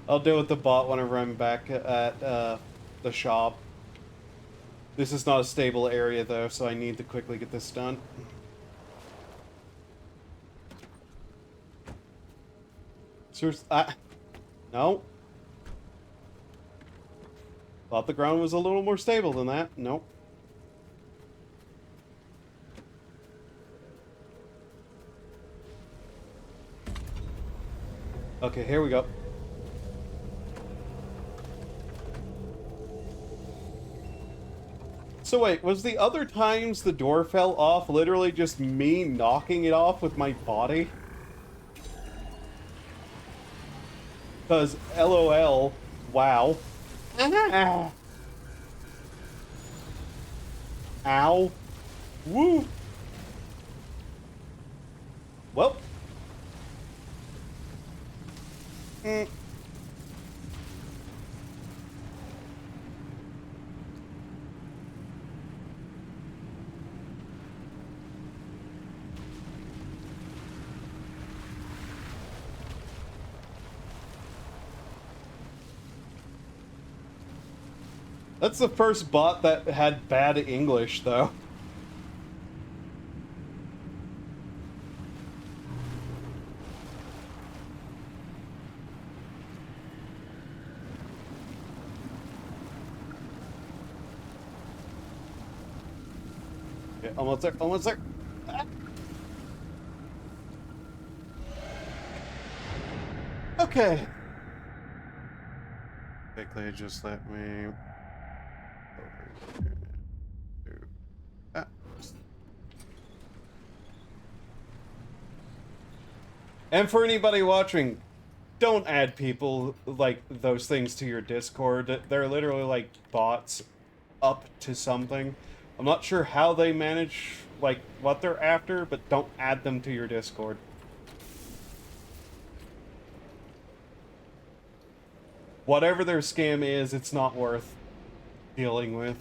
I'll deal with the bot whenever I'm back at the shop. This is not a stable area though, so I need to quickly get this done. Seriously, no. Thought the ground was a little more stable than that. Nope. Okay, here we go. So wait, was the other times the door fell off literally just me knocking it off with my body? Because LOL, wow. Ah. Ow. Woo. Well. Mm. That's the first bot that had bad English, though. Okay, almost there, almost there. Ah. Okay. Quickly, just let me. Ah. And for anybody watching, don't add people like those things to your Discord. They're literally like bots up to something. I'm not sure how they manage like what they're after, but don't add them to your Discord. Whatever their scam is, it's not worth dealing with.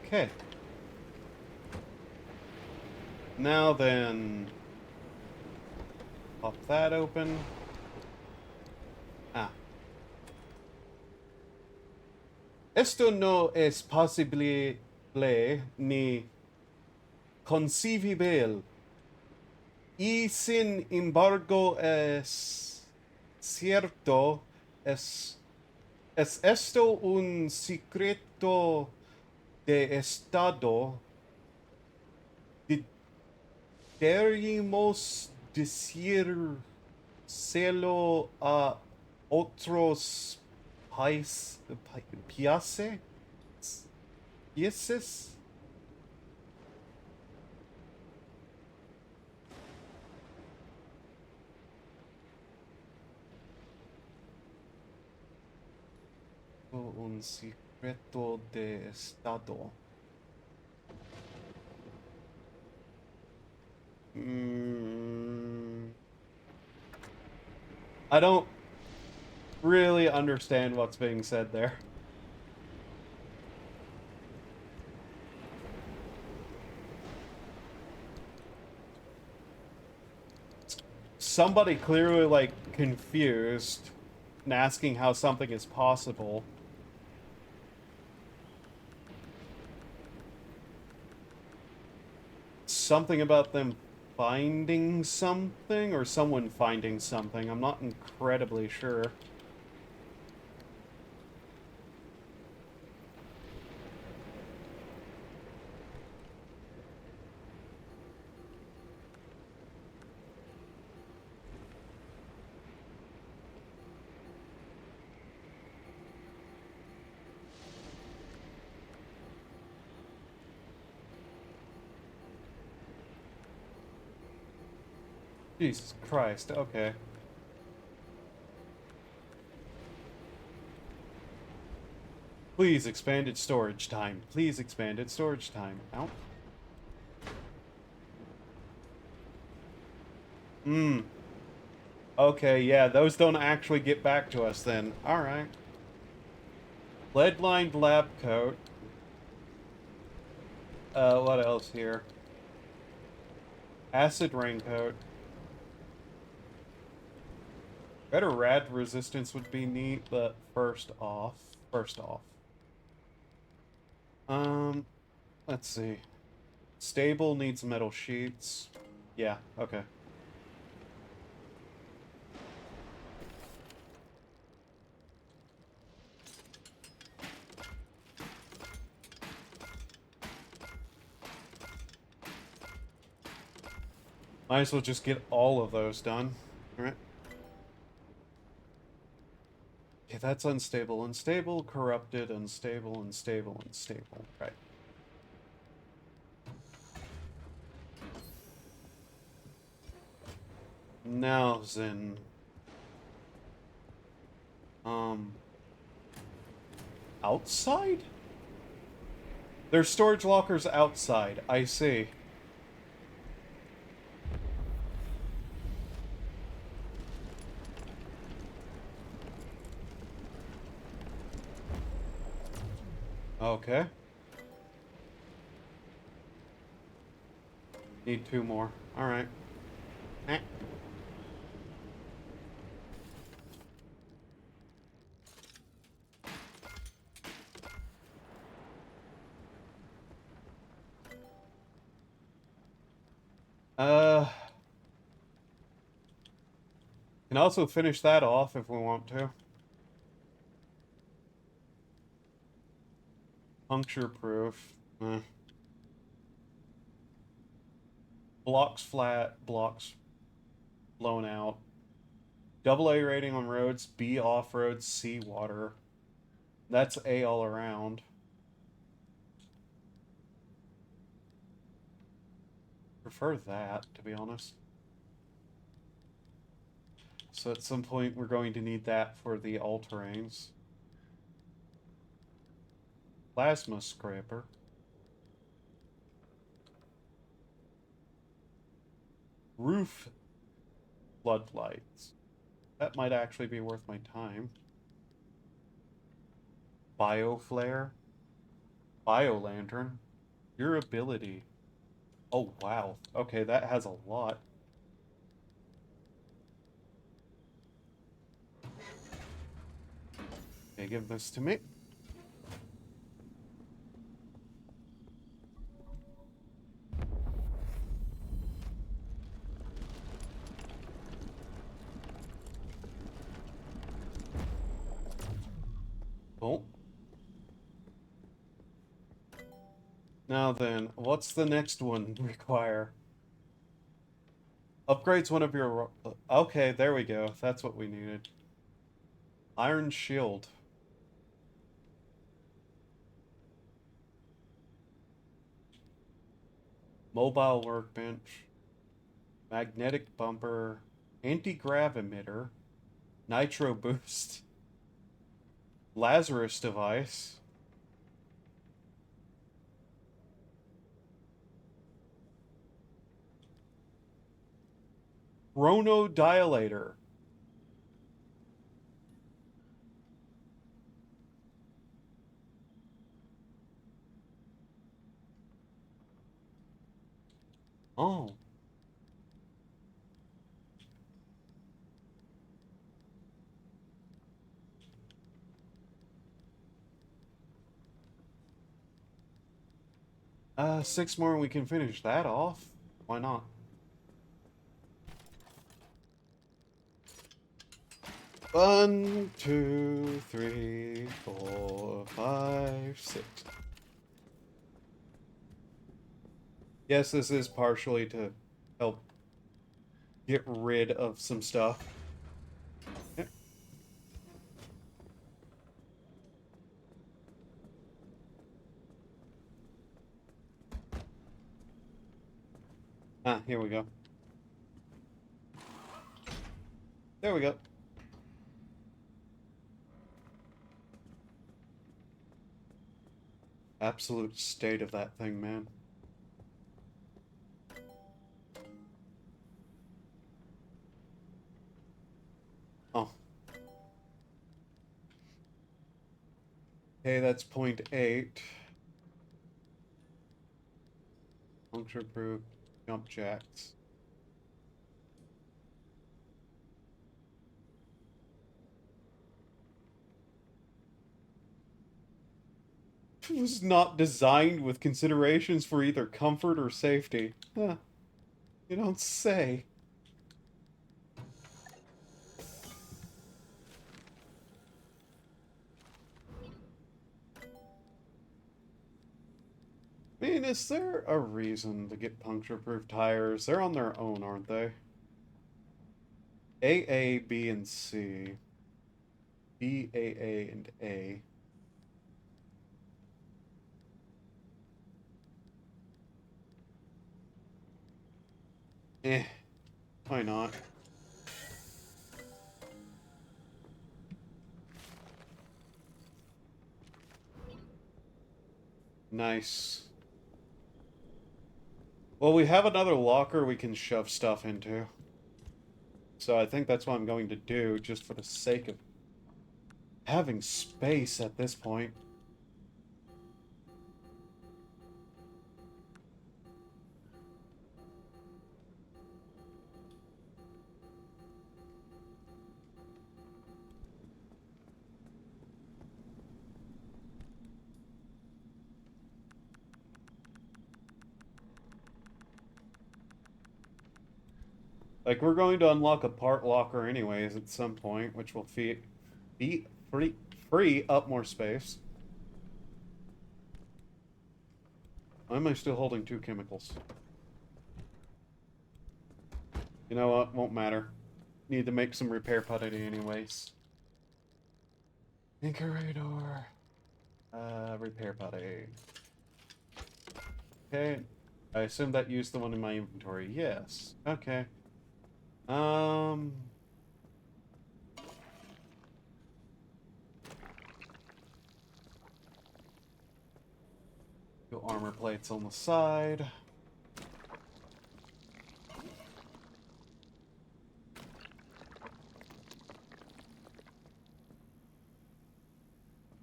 Okay. Now then, pop that open. Ah. Esto no es posible ni conceivable. Y sin embargo es cierto, es esto un secreto de Estado. Deberíamos decírselo a otros países. Países. un secreto de estado. Mm, I don't really understand what's being said there. Somebody clearly, like, confused and asking how something is possible. Something about them finding something or someone finding something. I'm not incredibly sure. Jesus Christ, okay. Please expanded storage time. Please expanded storage time. Ow. Hmm. Okay, yeah, those don't actually get back to us then. Alright. Lead-lined lab coat. What else here? Acid raincoat. Better rad resistance would be neat, but first off. Um, let's see. Stable needs metal sheets. Yeah, okay. Might as well just get all of those done. Alright. Okay, that's unstable. Unstable, corrupted, unstable, unstable, unstable. Right. Now then. Um. Outside? There's storage lockers outside. I see. Okay. Need two more. Alright. Eh. Uh. Can also finish that off if we want to. Puncture proof. Blocks flat, blocks blown out. Double A rating on roads, B off roads, C water. That's A all around. Prefer that, to be honest. So at some point we're going to need that for the all-terrains. Plasma scraper. Roof floodlights. That might actually be worth my time. Bioflare. Biolantern. Durability. Oh, wow. Okay, that has a lot. Okay, give this to me. Oh. Now then, what's the next one require? Upgrades one of your... Okay, there we go. That's what we needed. Iron shield. Mobile workbench. Magnetic bumper. Anti-grav emitter. Nitro boost. Lazarus device. Chronodilator. Oh. Six more and we can finish that off. Why not? One, two, three, four, five, six. Yes, this is partially to help get rid of some stuff. Yeah. Ah, here we go. There we go. Absolute state of that thing, man. Oh. Okay, that's 0.8. Puncture proof. Jump jacks. It was not designed with considerations for either comfort or safety. Huh. You don't say. I mean, is there a reason to get puncture-proof tires? They're on their own, aren't they? AA, B, and C. B, AA, and A. Eh, why not? Nice. Well, we have another locker we can shove stuff into. So I think that's what I'm going to do, just for the sake of having space at this point. Like, we're going to unlock a part locker anyways at some point, which will be free up more space. Why am I still holding two chemicals? You know what? Won't matter. Need to make some repair putty anyways. Incubator. Repair putty. Okay. I assume that used the one in my inventory. Yes. Okay. Um... Go armor plates on the side.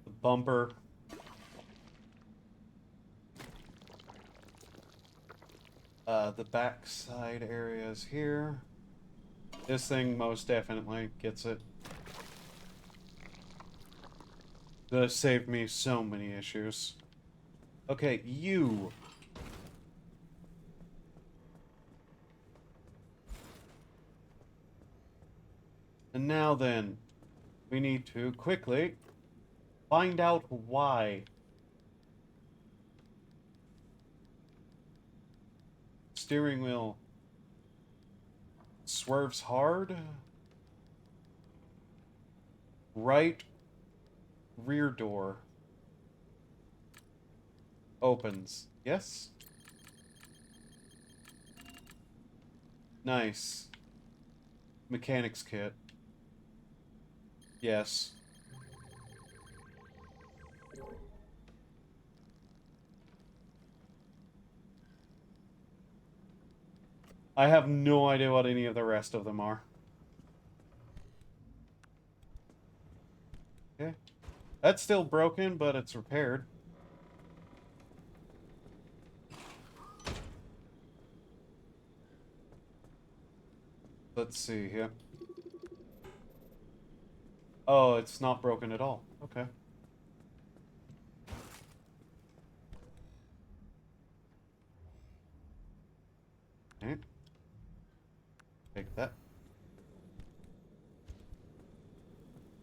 The bumper. The backside areas here. This thing most definitely gets it. That saved me so many issues. Okay, you. And now then, we need to quickly find out why. Steering wheel swerves hard. Right rear door opens. Yes? Nice. Mechanics kit. Yes. I have no idea what any of the rest of them are. Okay. That's still broken, but it's repaired. Let's see here. Oh, it's not broken at all. Okay. Okay. Take that.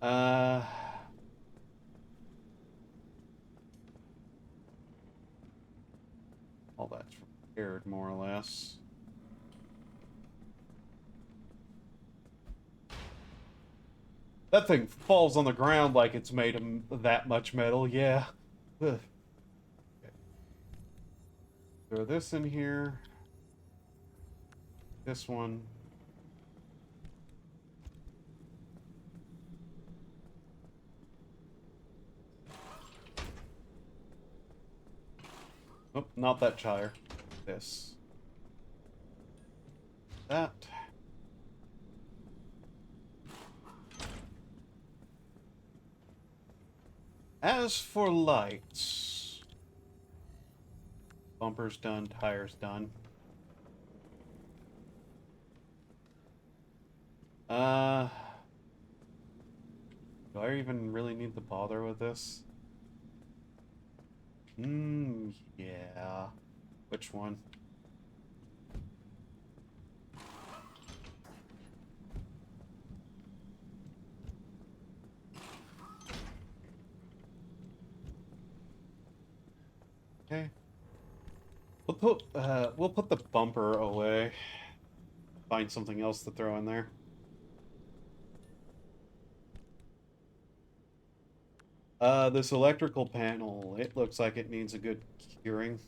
Uh... All that's repaired, more or less. That thing falls on the ground like it's made of that much metal, yeah. Ugh. Okay. Throw this in here. This one. Oh, not that tire. This. That. As for lights. Bumper's done, tire's done. Uh... Do I even really need to bother with this? Yeah. Which one? Okay. We'll put the bumper away. Find something else to throw in there. This electrical panel, it looks like it needs a good curing.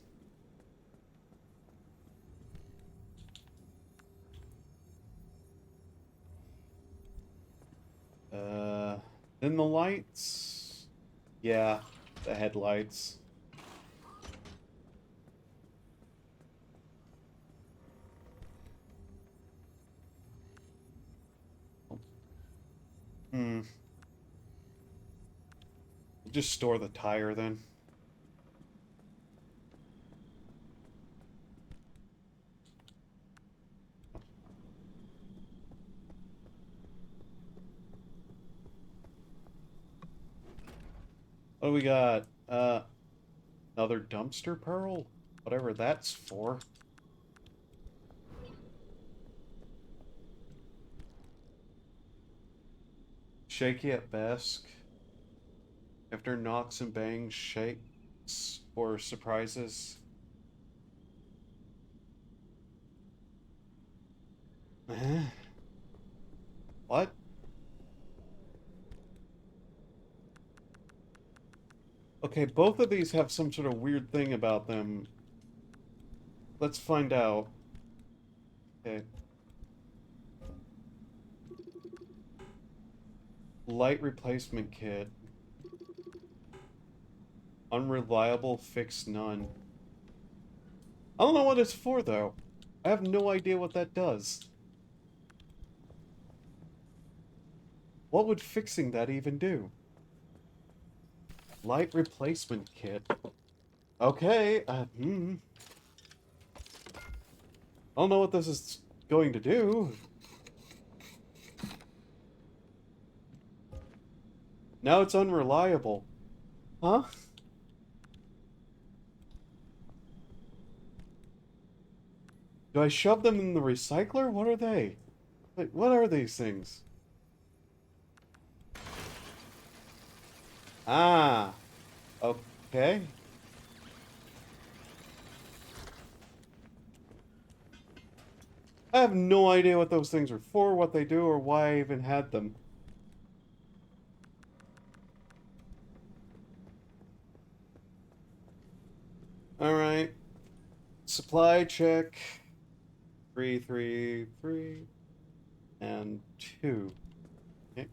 Then the lights. Yeah, the headlights. Hmm. Just store the tire then. What do we got? Another dumpster pearl? Whatever that's for. Shaky at best. After knocks and bangs, shakes or surprises. What? Okay, both of these have some sort of weird thing about them. Let's find out. Okay. Light replacement kit. Unreliable, fix none. I don't know what it's for, though. I have no idea what that does. What would fixing that even do? Light replacement kit. Okay, I don't know what this is going to do. Now it's unreliable. Huh? Do I shove them in the recycler? What are they? Like, what are these things? Ah, okay. I have no idea what those things are for, what they do, or why I even had them. Alright. Supply check. 3, 3, 3, and 2. Okay.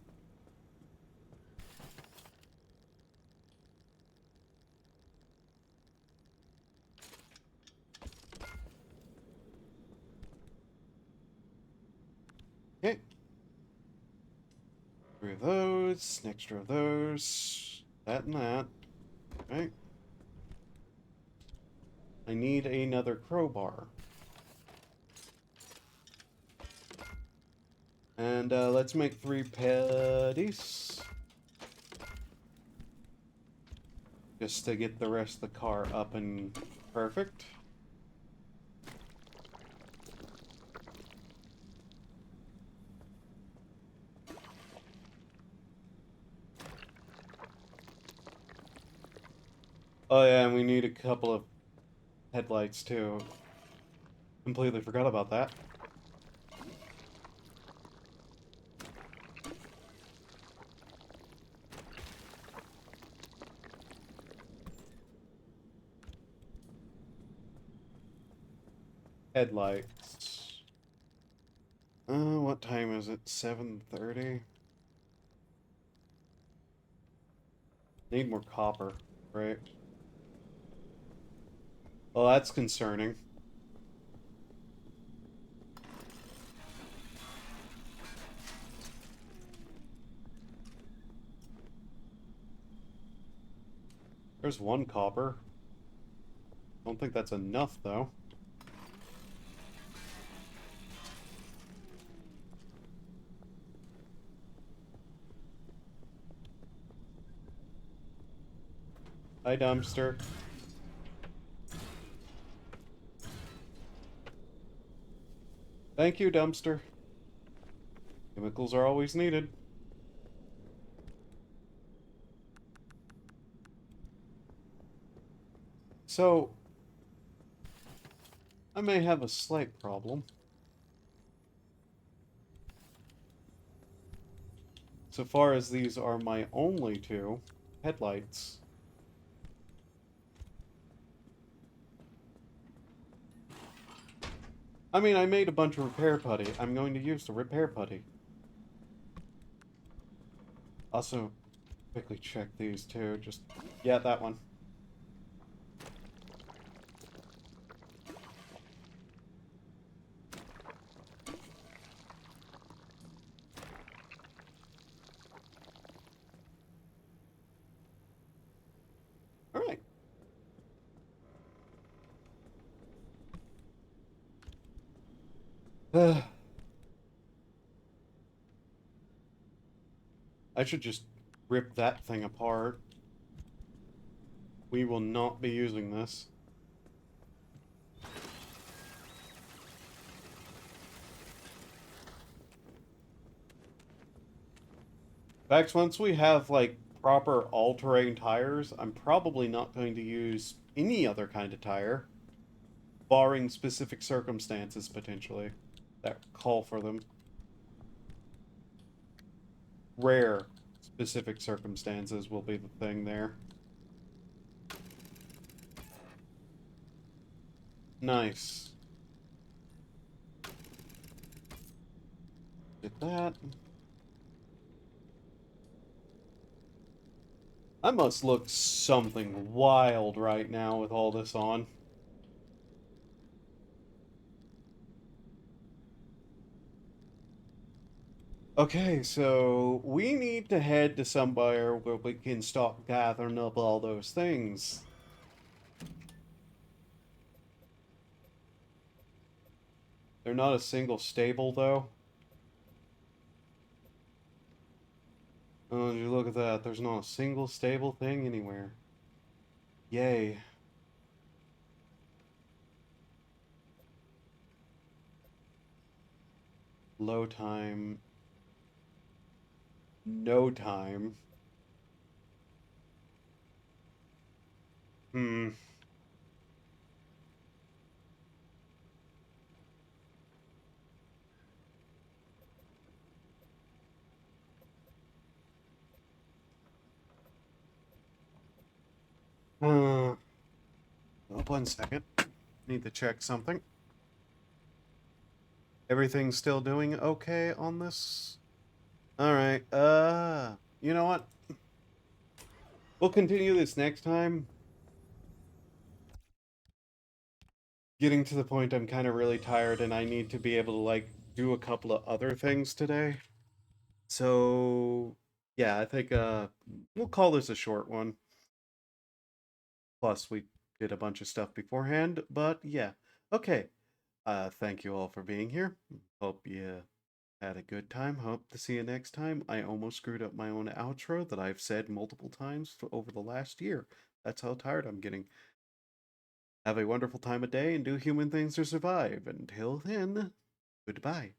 Three of those, an extra of those, that and that. Right? I need another crowbar. And let's make 3 patties. Just to get the rest of the car up and perfect. Oh yeah, and we need a couple of headlights too. Completely forgot about that. Headlights. What time is it? 7:30? Need more copper, right? Well, that's concerning. There's 1 copper. Don't think that's enough, though. Hi, dumpster. Thank you, dumpster. Chemicals are always needed. So, I may have a slight problem. So far as these are my only 2 headlights. I mean, I made a bunch of repair putty. I'm going to use the repair putty. Also, quickly check these too. Just, yeah, that one. All right. I should just rip that thing apart. We will not be using this. In fact, once we have, like, proper all-terrain tires, I'm probably not going to use any other kind of tire, barring specific circumstances, potentially, that call for them. Rare specific circumstances will be the thing there. Nice. Get that. I must look something wild right now with all this on. Okay, so we need to head to somewhere where we can start gathering up all those things. They're not a single stable, though. Oh, you look at that. There's not a single stable thing anywhere. Yay. Low time. No time. Hmm. Oh, 1 second. Need to check something. Everything's still doing okay on this? Alright, you know what? We'll continue this next time. Getting to the point I'm kind of really tired and I need to be able to, like, do a couple of other things today. So yeah, I think we'll call this a short one. Plus we did a bunch of stuff beforehand, but yeah. Okay. Thank you all for being here. Hope you had a good time. Hope to see you next time. I almost screwed up my own outro that I've said multiple times over the last year. That's how tired I'm getting. Have a wonderful time of day and do human things to survive. Until then, goodbye.